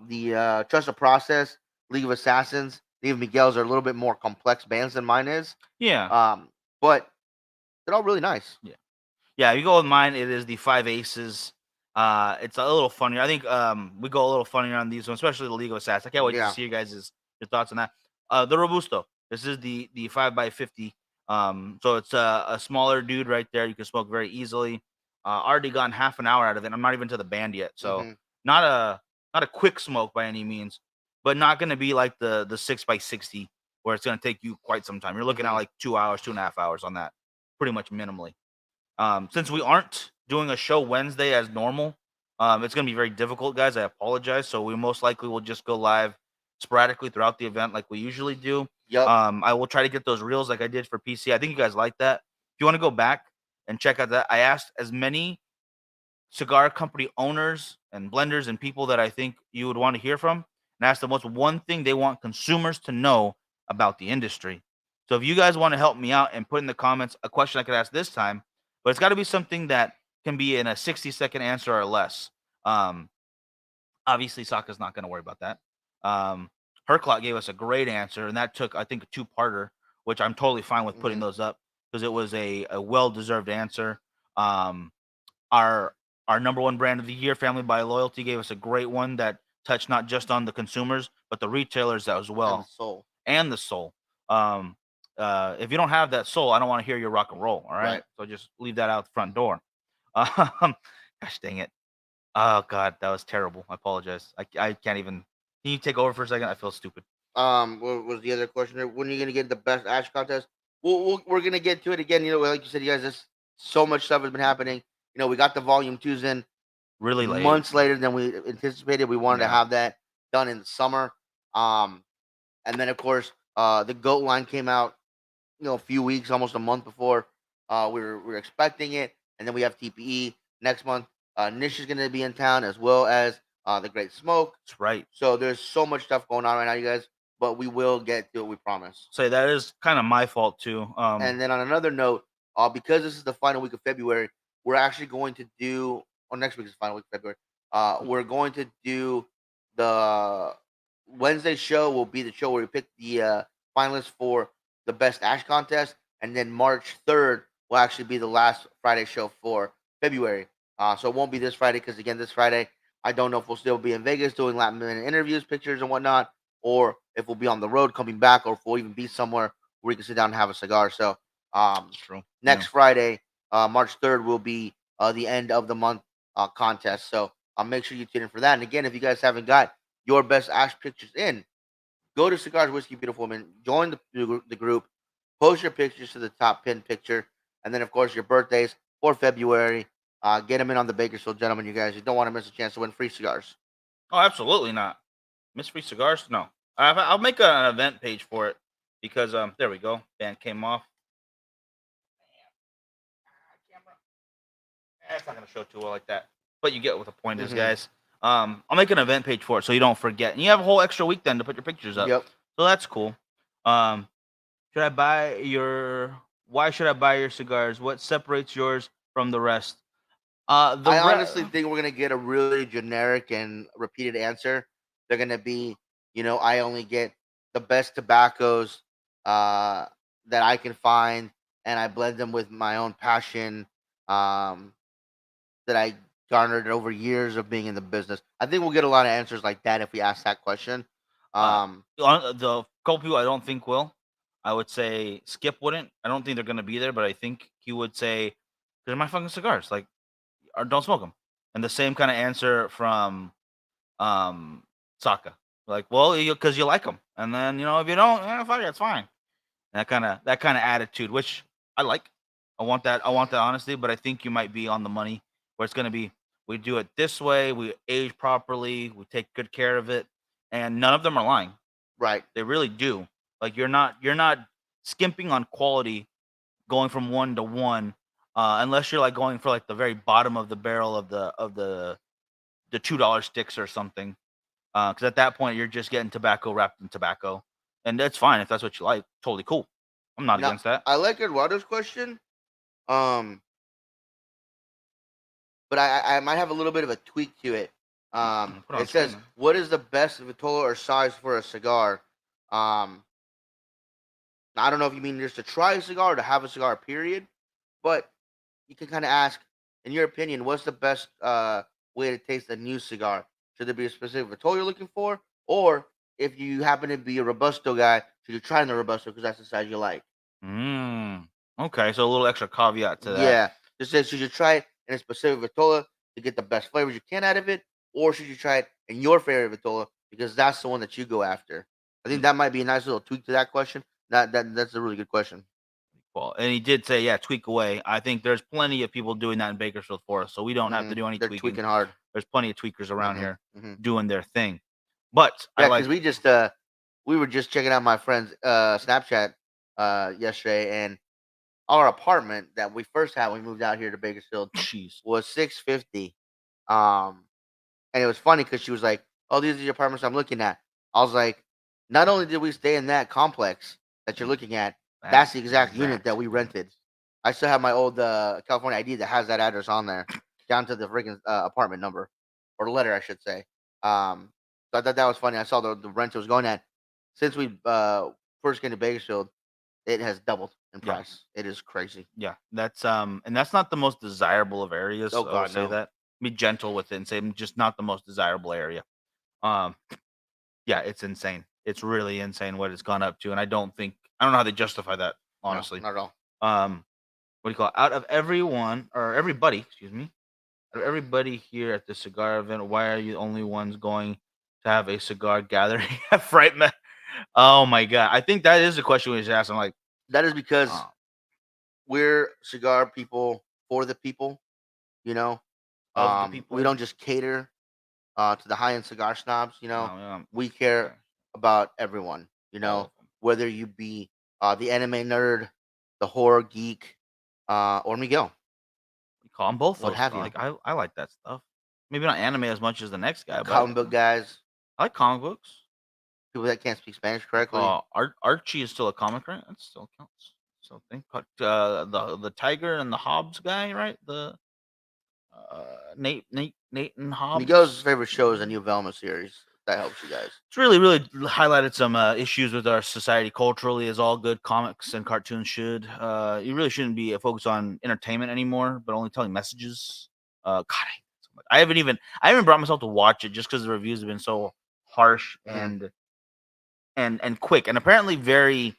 S2: the Trust the Process, League of Assassins, League of Miguel's are a little bit more complex bands than mine is.
S1: Yeah.
S2: But they're all really nice.
S1: Yeah. Yeah, if you go with mine, it is the Five Aces. It's a little funnier. I think we go a little funnier on these ones, especially the League of Assassins. I can't wait to
S2: Yeah.
S1: see your thoughts on that. The Robusto. This is the 5x50. So it's a smaller dude right there. You can smoke very easily. Already gotten half an hour out of it. I'm not even to the band yet, so
S2: Mhm.
S1: not a quick smoke by any means, but not going to be like the 6x60 where it's going to take you quite some time. You're looking at
S2: Mhm.
S1: like 2 hours, 2.5 hours on that, pretty much minimally. Since we aren't doing a show Wednesday as normal, it's going to be very difficult, guys. I apologize. So we most likely will just go live sporadically throughout the event like we usually do.
S2: Yep.
S1: I will try to get those reels like I did for PC. I think you guys like that. If you want to go back and check out that, I asked as many cigar company owners and blenders and people that I think you would want to hear from and ask them what's one thing they want consumers to know about the industry. So if you guys want to help me out and put in the comments a question I could ask this time, but it's got to be something that can be in a 60-second answer or less. Um, Obviously, Sokka's not going to worry about that. Herclot gave us a great answer, and that took, I think, a two-parter, which I'm totally fine with putting
S2: Mhm.
S1: those up because it was a well-deserved answer. Um, our our number one brand of the year, Family by Loyalty, gave us a great one that touched not just on the consumers but the retailers as
S2: And the
S1: well,
S2: soul.
S1: and the soul. Um, if you don't have that soul, I don't want to hear your rock and roll. All right,
S2: Right.
S1: so just leave that out the front door. Gosh dang it! Oh God, that was terrible. I apologize. I can't even. Can you take over for a second? I feel stupid.
S2: What was the other question? When are you gonna get the best ash contest? We're gonna get to it again. You know, like you said, you guys, this so much stuff has been happening. You know, we got the volume twos in
S1: Really late.
S2: months later than we anticipated. We wanted to
S1: Yeah.
S2: have that done in the summer. Um, and then of course, the goat line came out. You know, a few weeks, almost a month before we were expecting it, and then we have TPE next month. Nish is gonna be in town as well as the Great Smoke.
S1: That's right.
S2: So there's so much stuff going on right now, you guys. But we will get to it, we promise.
S1: Say that is kind of my fault too.
S2: And then on another note, because this is the final week of February, we're actually going to do, or next week is the final week of February. We're going to do the Wednesday show will be the show where we pick the finalists for the best ash contest, and then March 3rd will actually be the last Friday show for February. So it won't be this Friday because again, this Friday I don't know if we'll still be in Vegas doing Latin minute interviews, pictures, and whatnot, or if we'll be on the road coming back, or if we'll even be somewhere where we can sit down and have a cigar. So
S1: it's true.
S2: next Friday, March 3rd, will be the end of the month contest. So make sure you tune in for that. And again, if you guys haven't got your best ash pictures in, go to Cigars, Whiskey, Beautiful Woman, join the group, post your pictures to the top pin picture, and then, of course, your birthdays for February. Get them in on the Bakersfield Gentlemen, you guys. You don't want to miss a chance to win free cigars.
S1: Oh, absolutely not. Miss Free Cigars? No. I'll make an event page for it because there we go. Band came off. It's not gonna show too well like that, but you get what the point is,
S2: Mhm.
S1: guys. I'll make an event page for it so you don't forget, and you have a whole extra week then to put your pictures up.
S2: Yep.
S1: So that's cool. Um, should I buy your? Why should I buy your cigars? What separates yours from the rest?
S2: I honestly think we're gonna get a really generic and repeated answer. They're gonna be, I only get the best tobaccos uh, that I can find, and I blend them with my own passion um, that I garnered over years of being in the business. I think we'll get a lot of answers like that if we ask that question.
S1: the couple people I don't think will. I would say Skip wouldn't. I don't think they're gonna be there, but I think he would say, "They're my fucking cigars. Like, or don't smoke them." And the same kind of answer from Saka. Like, well, because you like them, and then if you don't, fuck it, it's fine. That kind of attitude, which I like. I want that honesty, but I think you might be on the money where it's gonna be we do it this way, we age properly, we take good care of it, and none of them are lying.
S2: Right.
S1: They really do. Like you're not skimping on quality going from 1 to 1, unless you're like going for like the very bottom of the barrel of the $2 sticks or something. Because at that point you're just getting tobacco wrapped in tobacco, and that's fine if that's what you like. Totally cool. I'm not
S2: Now,
S1: against that.
S2: I like Eduardo's question. Um, but I might have a little bit of a tweak to it.
S1: Put it on
S2: It
S1: screen,
S2: says,
S1: man.
S2: "What is the best vitola or size for a cigar?" Um, I don't know if you mean just to try a cigar or to have a cigar, period. But you can kind of ask, in your opinion, what's the best way to taste a new cigar? Should there be a specific vitola you're looking for, or if you happen to be a robusto guy, should you try the robusto because that's the size you like?
S1: Mm. Okay, so a little extra caveat to that.
S2: Yeah, just says should you try it in a specific vitola to get the best flavors you can out of it, or should you try it in your favorite vitola because that's the one that you go after? I think that might be a nice little tweak to that question. That's a really good question.
S1: Well, and he did say, yeah, tweak away. I think there's plenty of people doing that in Bakersfield for us, so we don't have to do any
S2: They're
S1: tweaking.
S2: tweaking hard.
S1: There's plenty of tweakers around
S2: hmm
S1: here
S2: hmm
S1: doing their thing. But I
S2: Yeah, because
S1: like,
S2: we were just checking out my friend's Snapchat yesterday, and our apartment that we first had when we moved out here to Bakersfield
S1: cheese.
S2: was 650. Um, and it was funny because she was like, "Oh, these are the apartments I'm looking at." I was like, "Not only did we stay in that complex that you're looking at, that's the exact unit that we rented." I still have my old California ID that has that address on there, down to the freaking apartment number or letter, I should say. So I thought that was funny. I saw the rent it was going at. Since we first came to Bakersfield, it has doubled in
S1: Yeah,
S2: price. It is crazy.
S1: yeah. And that's not the most desirable of areas.
S2: Oh
S1: I will
S2: God,
S1: say
S2: no.
S1: that. Be gentle with it and say just not the most desirable area. Um, yeah, it's insane. It's really insane what it's gone up to, and I don't know how they justify that,
S2: No,
S1: honestly.
S2: not at all.
S1: What do you call it? Out of everyone or everybody, excuse me, out of everybody here at the cigar event, why are you the only ones going to have a cigar gathering at Fright Man? Oh my god, I think that is the question we should ask. I'm like,
S2: That is because
S1: oh,
S2: we're cigar people for the people. You know,
S1: of the
S2: we
S1: people.
S2: don't just cater to the high end cigar snobs.
S1: No, yeah,
S2: We care
S1: okay,
S2: about everyone.
S1: all of them.
S2: Whether you be the anime nerd, the horror geek, or Miguel,
S1: You call them both
S2: what
S1: those.
S2: have you.
S1: Like I like that stuff. Maybe not anime as much as the next guy, but
S2: Comic book guys,
S1: I like comic books.
S2: people that can't speak Spanish
S1: Like
S2: correctly.
S1: Archie is still a comic, right? That still counts. So think the Tiger and the Hobbs guy, right? The Nathan
S2: Miguel's
S1: Hobbs.
S2: favorite show is a new Velma series. If that helps you guys.
S1: It's really highlighted some issues with our society culturally, as all good comics and cartoons should. You really shouldn't be focused on entertainment anymore, but only telling messages. God, I hate that so much. I haven't brought myself to watch it just because the reviews have been so harsh
S2: hmm
S1: and quick, and apparently very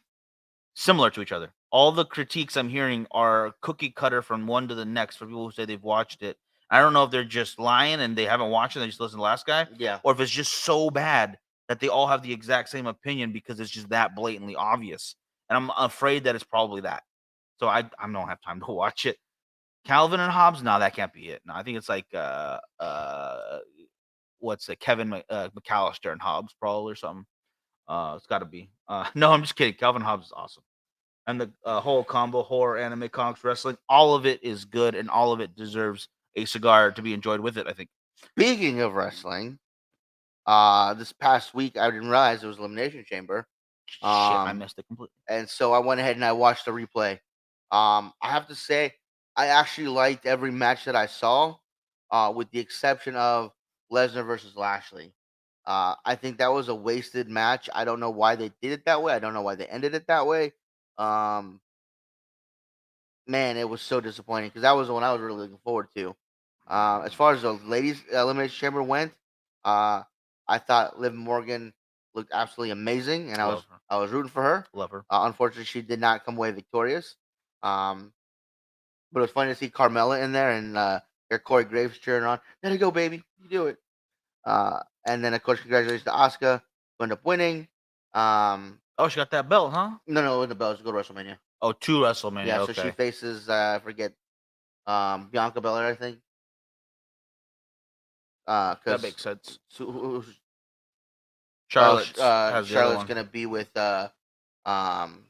S1: similar to each other. All the critiques I'm hearing are cookie cutter from one to the next for people who say they've watched it. I don't know if they're just lying and they haven't watched it, they just listened to the last guy,
S2: Yeah.
S1: or if it's just so bad that they all have the exact same opinion because it's just that blatantly obvious. And I'm afraid that it's probably that. So I don't have time to watch it. Calvin and Hobbes, no, that can't be it. No, I think it's like what's it, McAllister and Hobbes probably or something. It's got to be. No, I'm just kidding. Calvin Hobbes is awesome, and the whole combo, horror, anime, comics, wrestling, all of it is good, and all of it deserves a cigar to be enjoyed with it. I think.
S2: Speaking of wrestling, this past week I didn't realize it was Elimination Chamber.
S1: Shit, I
S2: Um,
S1: missed it completely.
S2: and so I went ahead and I watched the replay. I have to say, I actually liked every match that I saw, with the exception of Lesnar versus Lashley. I think that was a wasted match. I don't know why they did it that way. I don't know why they ended it that way. Um, man, it was so disappointing because that was the one I was really looking forward to. As far as the ladies elimination chamber went, uh, I thought Liv Morgan looked absolutely amazing, and
S1: Love her.
S2: I was rooting for her.
S1: Love her.
S2: Unfortunately, she did not come away victorious. Um, but it was funny to see Carmella in there and hear Corey Graves cheering on. Let it go, baby! You do it. And then of course, congratulations to Asuka. who ended up winning.
S1: Oh, she got that belt, huh?
S2: No, the belts go to WrestleMania.
S1: Oh, to WrestleMania.
S2: Yeah, so
S1: Okay.
S2: she faces I forget Bianca Belair, I think.
S1: That
S2: Because
S1: makes sense.
S2: Charlotte's
S1: Charlotte's has the other one.
S2: gonna be with um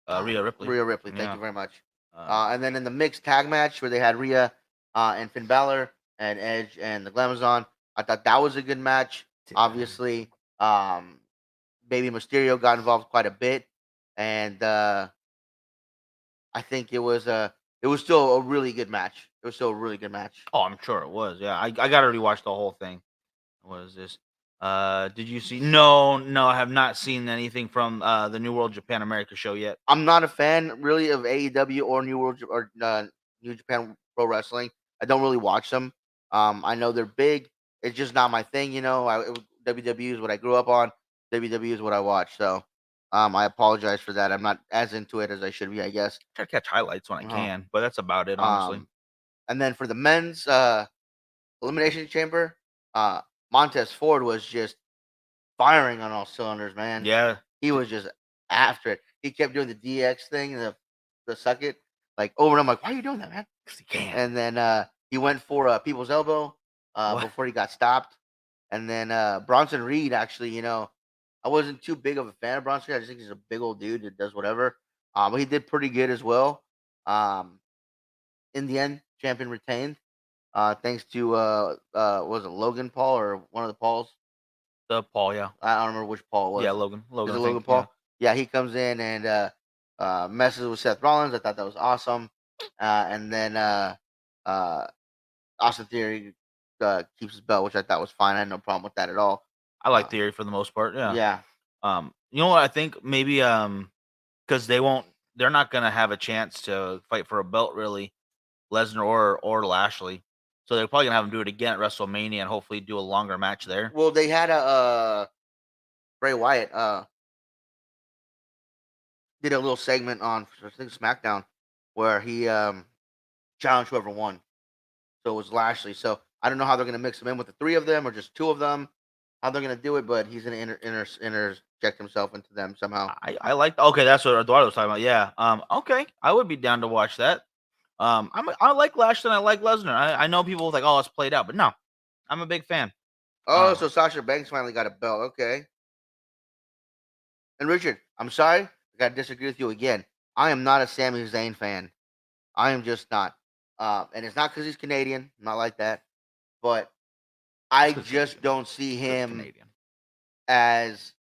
S1: Rhea Ripley.
S2: Rhea Ripley. Thank
S1: Yeah.
S2: you very much. And then in the mixed tag match where they had Rhea and Finn Balor and Edge and the Glamazon, I thought that was a good match. Obviously, Baby Mysterio got involved quite a bit, and I think it was still a really good match. It was still a really good match.
S1: Oh, I'm sure it was. Yeah, I got to rewatch the whole thing. What is this? Did you see? No, I have not seen anything from the New World Japan America show yet.
S2: I'm not a fan really of AEW or New Japan Pro Wrestling. I don't really watch them. I know they're big. It's just not my thing, you know. WWE is what I grew up on. WWE is what I watch. So, I apologize for that. I'm not as into it as I should be, I guess.
S1: Try to catch highlights when I can, but that's about it, honestly.
S2: And then for the men's elimination chamber, Montez Ford was just firing on all cylinders, man.
S1: Yeah,
S2: He was just after it. He kept doing the DX thing, the suck it, like over and I'm like, why are you doing that, man?
S1: 'cause he can.
S2: And then he went for people's elbow before he got stopped. And then Bronson Reed, actually, you know, I wasn't too big of a fan of Bronson Reed. I just think he's a big old dude that does whatever. But he did pretty good as well. In the end, champion retained. Thanks to was it Logan Paul or one of the Pauls?
S1: The Paul, yeah,
S2: I don't remember which Paul it was.
S1: yeah, Logan,
S2: Is
S1: Logan,
S2: it
S1: I
S2: Logan
S1: think,
S2: Paul? Yeah, he comes in and messes with Seth Rollins. I thought that was awesome. And then Austin Theory keeps his belt, which I thought was fine. I had no problem with that at all.
S1: I like Theory for the most part. Yeah.
S2: Yeah.
S1: You know what? I think maybe because they're not gonna have a chance to fight for a belt really, Lesnar or Lashley. So they're probably gonna have him do it again at WrestleMania and hopefully do a longer match there.
S2: Well, they had a Bray Wyatt did a little segment on I think SmackDown where he challenged whoever won. So it was Lashley. So I don't know how they're gonna mix him in with the three of them or just two of them. How they're gonna do it, but he's gonna interject himself into them somehow.
S1: I like. Okay, that's what Eduardo was talking about. Yeah. Okay, I would be down to watch that. I like Lashley and I like Lesnar. I know people like, oh, it's played out, but no, I'm a big fan.
S2: Oh, so Sasha Banks finally got a belt. Okay. And Richard, I'm sorry, I gotta disagree with you again. I am not a Sami Zayn fan. I am just not. And it's not because he's Canadian. I'm not like that. But I just don't see him
S1: Canadian.
S2: as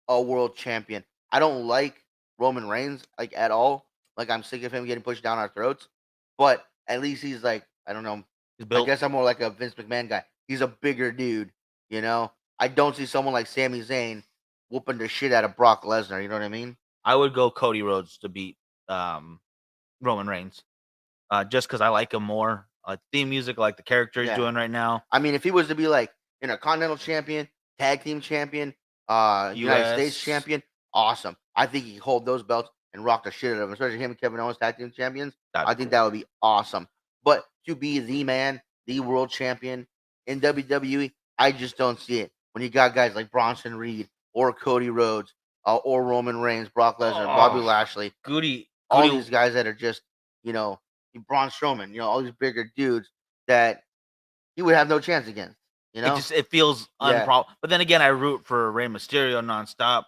S2: a world champion. I don't like Roman Reigns like at all. Like I'm sick of him getting pushed down our throats. But at least he's like, I don't know. I guess I'm more like a Vince McMahon guy. He's a bigger dude, you know. I don't see someone like Sami Zayn whooping the shit out of Brock Lesnar. You know what I mean?
S1: I would go Cody Rhodes to beat Roman Reigns, just because I like him more. Theme music, I like the character he's doing right now.
S2: I mean, if he was to be like Intercontinental Champion, Tag Team Champion, United States Champion, awesome. I think he could hold those belts and rock the shit out of them, especially him and Kevin Owens Tag Team Champions. I think that would be awesome. But to be the man, the world champion in WWE, I just don't see it. When you got guys like Bronson Reed or Cody Rhodes or Roman Reigns, Brock Lesnar, Bobby Lashley, all these guys that are just, you know, Braun Strowman, you know, all these bigger dudes that he would have no chance against. You know,
S1: it feels unprobable. But then again, I root for Rey Mysterio nonstop.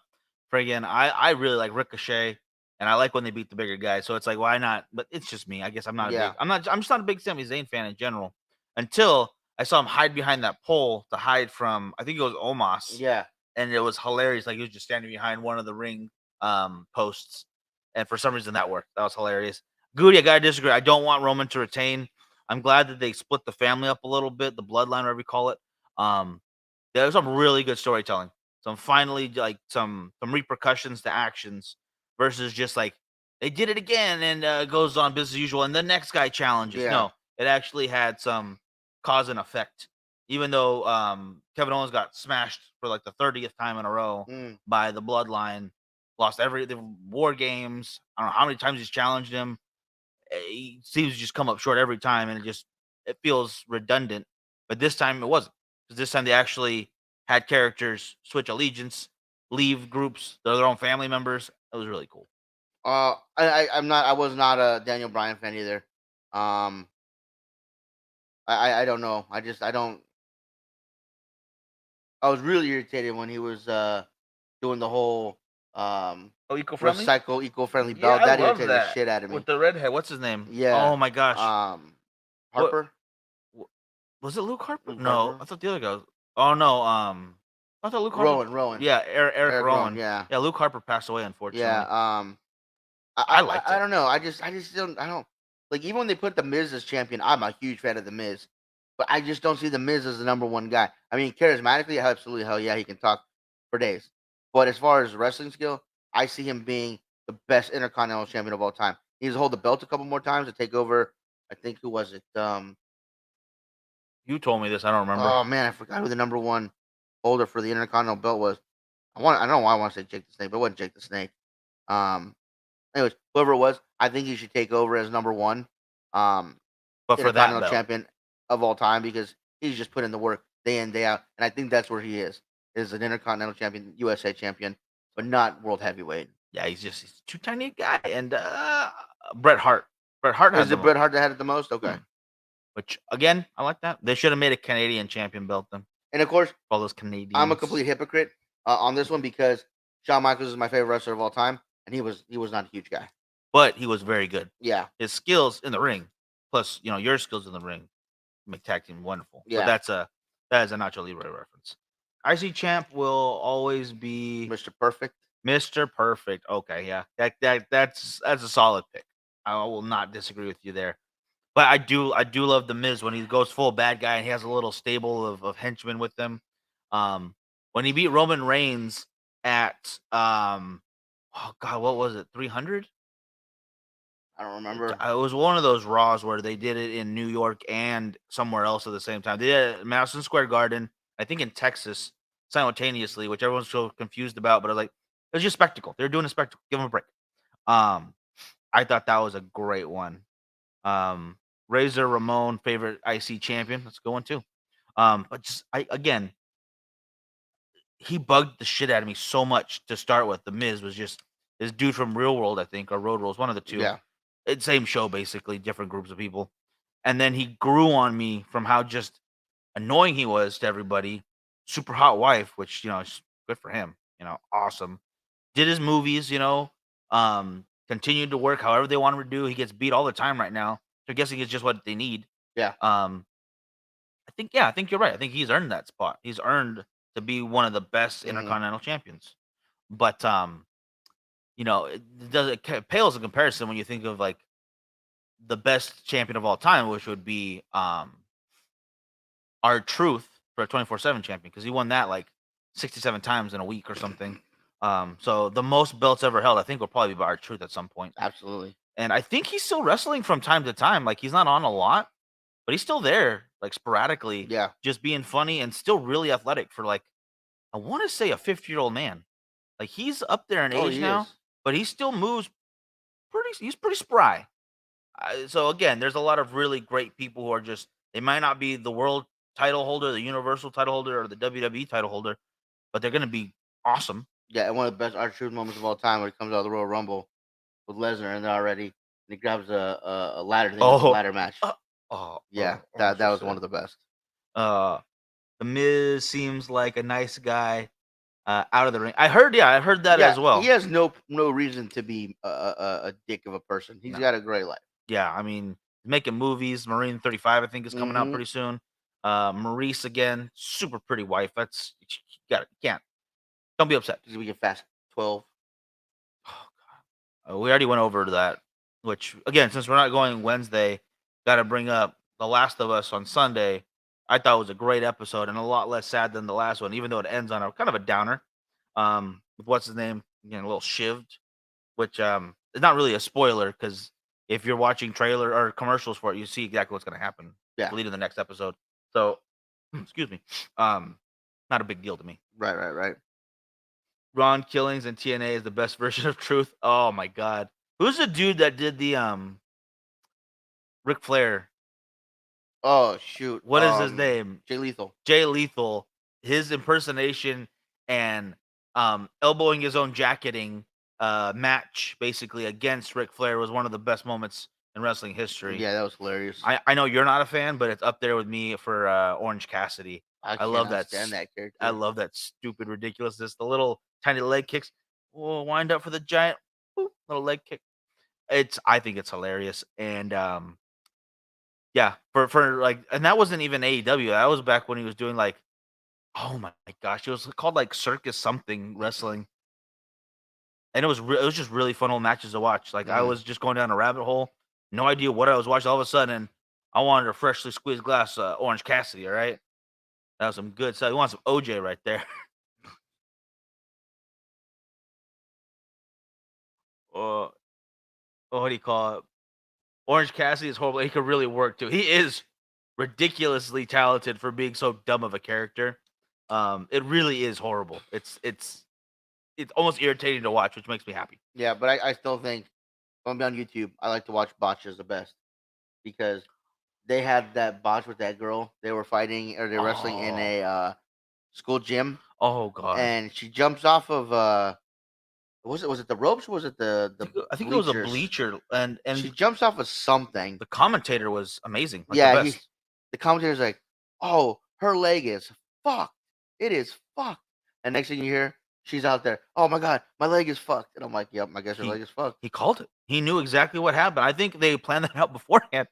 S1: Friggin', I really like Ricochet, and I like when they beat the bigger guys. So it's like, why not? But it's just me. I guess I'm not. I'm just not a big Sami Zayn fan in general. Until I saw him hide behind that pole to hide from, I think it was Omos.
S2: Yeah,
S1: and it was hilarious. Like he was just standing behind one of the ring posts, and for some reason that worked. That was hilarious. Goody, I gotta disagree. I don't want Roman to retain. I'm glad that they split the family up a little bit, the bloodline, whatever you call it. There's some really good storytelling. Some finally like some repercussions to actions versus just like they did it again and goes on business as usual, and the next guy challenges.
S2: Yeah.
S1: No, it actually had some cause and effect. Even though Kevin Owens got smashed for like the 30th time in a row by the bloodline, lost the war games. I don't know how many times he's challenged him. He seems to just come up short every time, and it feels redundant. But this time it wasn't, because this time they actually had characters switch allegiance, leave groups, their own family members. It was really cool.
S2: I was not a Daniel Bryan fan either. I don't know. I don't. I was really irritated when he was doing the whole
S1: Eco-friendly.
S2: eco-friendly
S1: Yeah,
S2: belt.
S1: I
S2: That
S1: love
S2: irritated the
S1: that.
S2: shit out of me.
S1: With the redhead, what's his name?
S2: Yeah.
S1: Oh my gosh.
S2: Harper.
S1: Was it Luke Harper?
S2: Luke
S1: No,
S2: Harper?
S1: I thought the other guy was. Oh no, I thought Luke Harper.
S2: Rowan.
S1: Yeah, Eric Rowan.
S2: Yeah.
S1: Yeah, Luke Harper passed away, unfortunately.
S2: Yeah.
S1: I liked it.
S2: I don't know. I just don't. I don't like even when they put the Miz as champion. I'm a huge fan of the Miz, but I just don't see the Miz as the number one guy. I mean, charismatically, absolutely, hell yeah, he can talk for days. But as far as wrestling skill, I see him being the best Intercontinental Champion of all time. He needs to hold the belt a couple more times to take over. I think who was it?
S1: You told me this. I don't remember.
S2: Oh man, I forgot who the number one holder for the Intercontinental belt was. I don't know why I want to say Jake the Snake, but it wasn't Jake the Snake. Anyways, whoever it was, I think he should take over as number one.
S1: But for that
S2: Intercontinental
S1: belt,
S2: champion of all time because he's just put in the work day in day out, and I think that's where he is an Intercontinental champion, USA champion, but not world heavyweight.
S1: yeah, he's too tiny a guy. And Bret Hart. Bret Hart has
S2: Is it Bret Hart that had it the most? Okay.
S1: Which again, I like that. They should have made a Canadian champion belt then.
S2: And of course,
S1: All those Canadians.
S2: I'm a complete hypocrite on this one because Shawn Michaels is my favorite wrestler of all time, and he was not a huge guy.
S1: But he was very good.
S2: Yeah.
S1: His skills in the ring, plus your skills in the ring, make tag team wonderful.
S2: Yeah.
S1: So that is a Nacho Libre reference. IC champ will always be
S2: Mr. Perfect.
S1: Mr. Perfect. Okay, yeah. That's a solid pick. I will not disagree with you there. But I do love the Miz when he goes full bad guy and he has a little stable of henchmen with him. When he beat Roman Reigns at oh god, what was it? 300?
S2: I don't remember.
S1: It was one of those Raws where they did it in New York and somewhere else at the same time. They did it at Madison Square Garden, I think in Texas, simultaneously, which everyone's so confused about. But I was like, it was just spectacle. They're doing a spectacle. Give them a break. I thought that was a great one. Razor Ramon, favorite IC champion. That's a good one too. But just again, he bugged the shit out of me so much to start with. The Miz was just this dude from Real World, I think, or Road Rules, one of the two.
S2: Yeah.
S1: It's same show basically, different groups of people. And then he grew on me from how just annoying he was to everybody. Super hot wife, which is good for him. Awesome. Did his movies, continued to work however they want him to do. He gets beat all the time right now. So I'm guessing it's just what they need.
S2: Yeah.
S1: I think you're right. I think he's earned that spot. He's earned to be one of the best Intercontinental champions. But it pales in comparison when you think of like the best champion of all time, which would be R-Truth for a 24/7 champion, because he won that like 67 times in a week or something. So the most belts ever held, I think, will probably be by R-Truth at some point.
S2: Absolutely.
S1: And I think he's still wrestling from time to time. Like he's not on a lot, but he's still there, like sporadically.
S2: Yeah.
S1: Just being funny and still really athletic for like, I want to say a 50-year-old man. Like he's up there in age now, but he still moves he's pretty spry. So again, there's a lot of really great people who are just, they might not be the world title holder, the universal title holder, or the WWE title holder, but they're going to be awesome.
S2: Yeah, and one of the best R-Truth moments of all time when he comes out of the Royal Rumble with Lesnar and already, and he grabs a ladder thing, a ladder match. That was one of the best.
S1: The Miz seems like a nice guy out of the ring. I heard that as well.
S2: He has no reason to be a dick of a person. He's got a great life.
S1: Yeah, I mean, making movies. Marine 35, I think, is coming out pretty soon. Maurice again, super pretty wife. That's you can't. Don't be upset.
S2: We get Fast 12.
S1: Oh god, we already went over to that. Which again, since we're not going Wednesday, got to bring up The Last of Us on Sunday. I thought it was a great episode and a lot less sad than the last one, even though it ends on a kind of a downer. What's his name? Again, a little shivved, which is not really a spoiler because if you're watching trailer or commercials for it, you see exactly what's going to happen.
S2: Yeah.
S1: Leading the next episode. So, excuse me. Not a big deal to me.
S2: Right.
S1: Ron Killings and TNA is the best version of Truth. Oh my god. Who's the dude that did the Ric Flair?
S2: Oh shoot.
S1: What is his name?
S2: Jay Lethal.
S1: Jay Lethal his impersonation and elbowing his own jacketing match basically against Ric Flair was one of the best moments in wrestling history.
S2: Yeah, that was hilarious.
S1: I know you're not a fan, but it's up there with me for Orange Cassidy. I love
S2: cannot
S1: that.
S2: stand that character.
S1: I love that stupid ridiculousness. The little tiny leg kicks. Oh, wind up for the giant little leg kick. I think it's hilarious. And yeah, for like, and that wasn't even AEW. That was back when he was doing like, oh my gosh, it was called like Circus something wrestling. And it was just really fun old matches to watch. Like I was just going down a rabbit hole, no idea what I was watching. All of a sudden, I wanted a freshly squeezed glass Orange Cassidy. All right, that was some good stuff. You want some OJ right there? What do you call it? Orange Cassidy is horrible. He could really work too. He is ridiculously talented for being so dumb of a character. It really is horrible. It's almost irritating to watch, which makes me happy.
S2: Yeah, but I still think when I'm on YouTube, I like to watch botches the best because they had that botch with that girl. They were fighting or they're wrestling in a school gym.
S1: Oh god!
S2: And she jumps off of was it the ropes or was it the
S1: I think
S2: bleachers?
S1: it was a bleacher, and
S2: she jumps off of something.
S1: The commentator was amazing. Like
S2: yeah,
S1: the
S2: commentator's like, "Oh, her leg is fucked. It is fucked." And next thing you hear, she's out there. "Oh my god, my leg is fucked." And I'm like, "Yep, I guess her leg is fucked."
S1: He called it. He knew exactly what happened. I think they planned that out beforehand.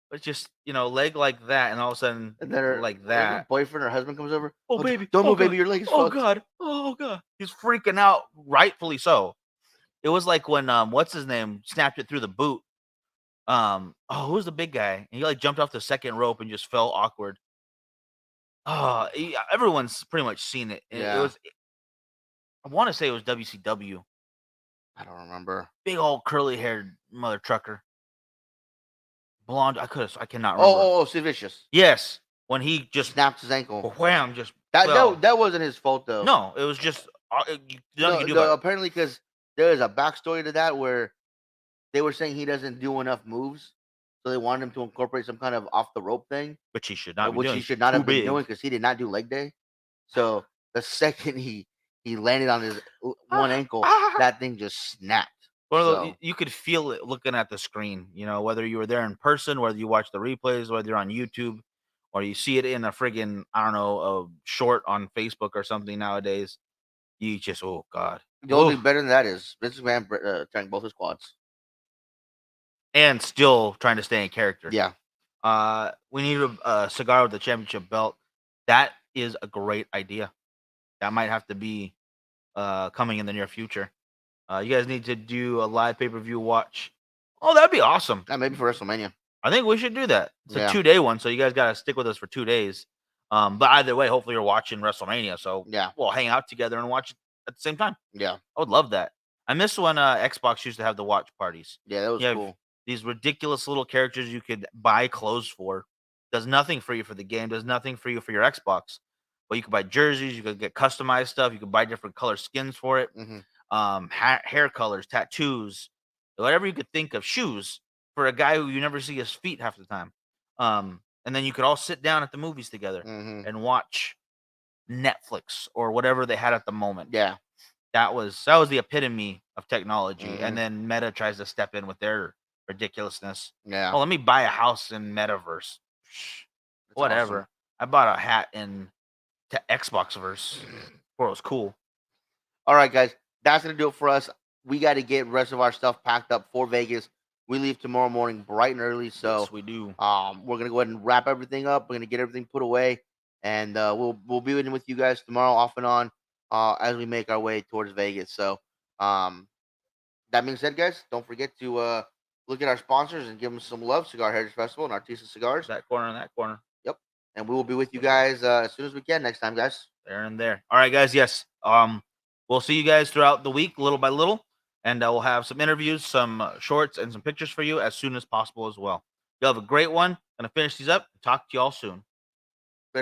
S1: But just leg like that, and all of a sudden,
S2: and then her,
S1: like that,
S2: her boyfriend or husband comes over.
S1: Oh baby,
S2: don't move,
S1: god.
S2: baby, your leg is
S1: oh
S2: fucked.
S1: god, oh god. He's freaking out, rightfully so. It was like when what's his name snapped it through the boot. Who was the big guy? And he like jumped off the second rope and just fell awkward. Everyone's pretty much seen it.
S2: Yeah.
S1: It was. I want to say it was WCW.
S2: I don't remember.
S1: Big old curly haired mother trucker. Blonde. I cannot remember.
S2: Oh, Sid Vicious.
S1: Yes, when he just
S2: snapped his ankle.
S1: Wham! Just
S2: that wasn't his fault though.
S1: No, it was just nothing you can do about it.
S2: Apparently, because there is a backstory to that where they were saying he doesn't do enough moves, so they wanted him to incorporate some kind of off the rope thing,
S1: which he should not.
S2: He should not have been doing because he did not do leg day. So the second he landed on his one ankle, that thing just snapped.
S1: Well, you could feel it looking at the screen, whether you were there in person, whether you watch the replays, whether you're on YouTube, or you see it in a friggin', I don't know, a short on Facebook or something nowadays. You just, oh, God.
S2: The only thing better than that is Vince McMahon turning both his quads.
S1: And still trying to stay in character.
S2: Yeah.
S1: We need a cigar with the championship belt. That is a great idea. That might have to be coming in the near future. You guys need to do a live pay-per-view watch. Oh, that'd be awesome.
S2: Yeah, maybe for WrestleMania.
S1: I think we should do that. It's a 2-day one, so you guys got to stick with us for 2 days. But either way, hopefully you're watching WrestleMania, so we'll hang out together and watch it at the same time.
S2: Yeah.
S1: I would love that. I miss when Xbox used to have the watch parties.
S2: Yeah, that was cool.
S1: These ridiculous little characters you could buy clothes for. Does nothing for you for the game. Does nothing for you for your Xbox. But you could buy jerseys. You could get customized stuff. You could buy different color skins for it.
S2: Mm-hmm.
S1: Hair colors, tattoos, whatever you could think of. Shoes for a guy who you never see his feet half the time. And then you could all sit down at the movies together and watch Netflix or whatever they had at the moment.
S2: Yeah.
S1: That was the epitome of technology. And then Meta tries to step in with their ridiculousness.
S2: Yeah.
S1: Oh, let me buy a house in Metaverse. Whatever. Awesome. I bought a hat in Xboxverse. Where it was cool.
S2: All right, guys. That's going to do it for us. We got to get the rest of our stuff packed up for Vegas. We leave tomorrow morning bright and early. So
S1: yes, we do.
S2: We're going to go ahead and wrap everything up. We're going to get everything put away. And we'll be with you guys tomorrow off and on as we make our way towards Vegas. So that being said, guys, don't forget to look at our sponsors and give them some love. Cigar Heritage Festival and Artista Cigars.
S1: That corner and that corner.
S2: Yep. And we will be with you guys as soon as we can next time, guys.
S1: There and there. All right, guys. Yes. We'll see you guys throughout the week, little by little. And we'll have some interviews, some shorts, and some pictures for you as soon as possible as well. You'll have a great one. Going to finish these up. Talk to you all soon.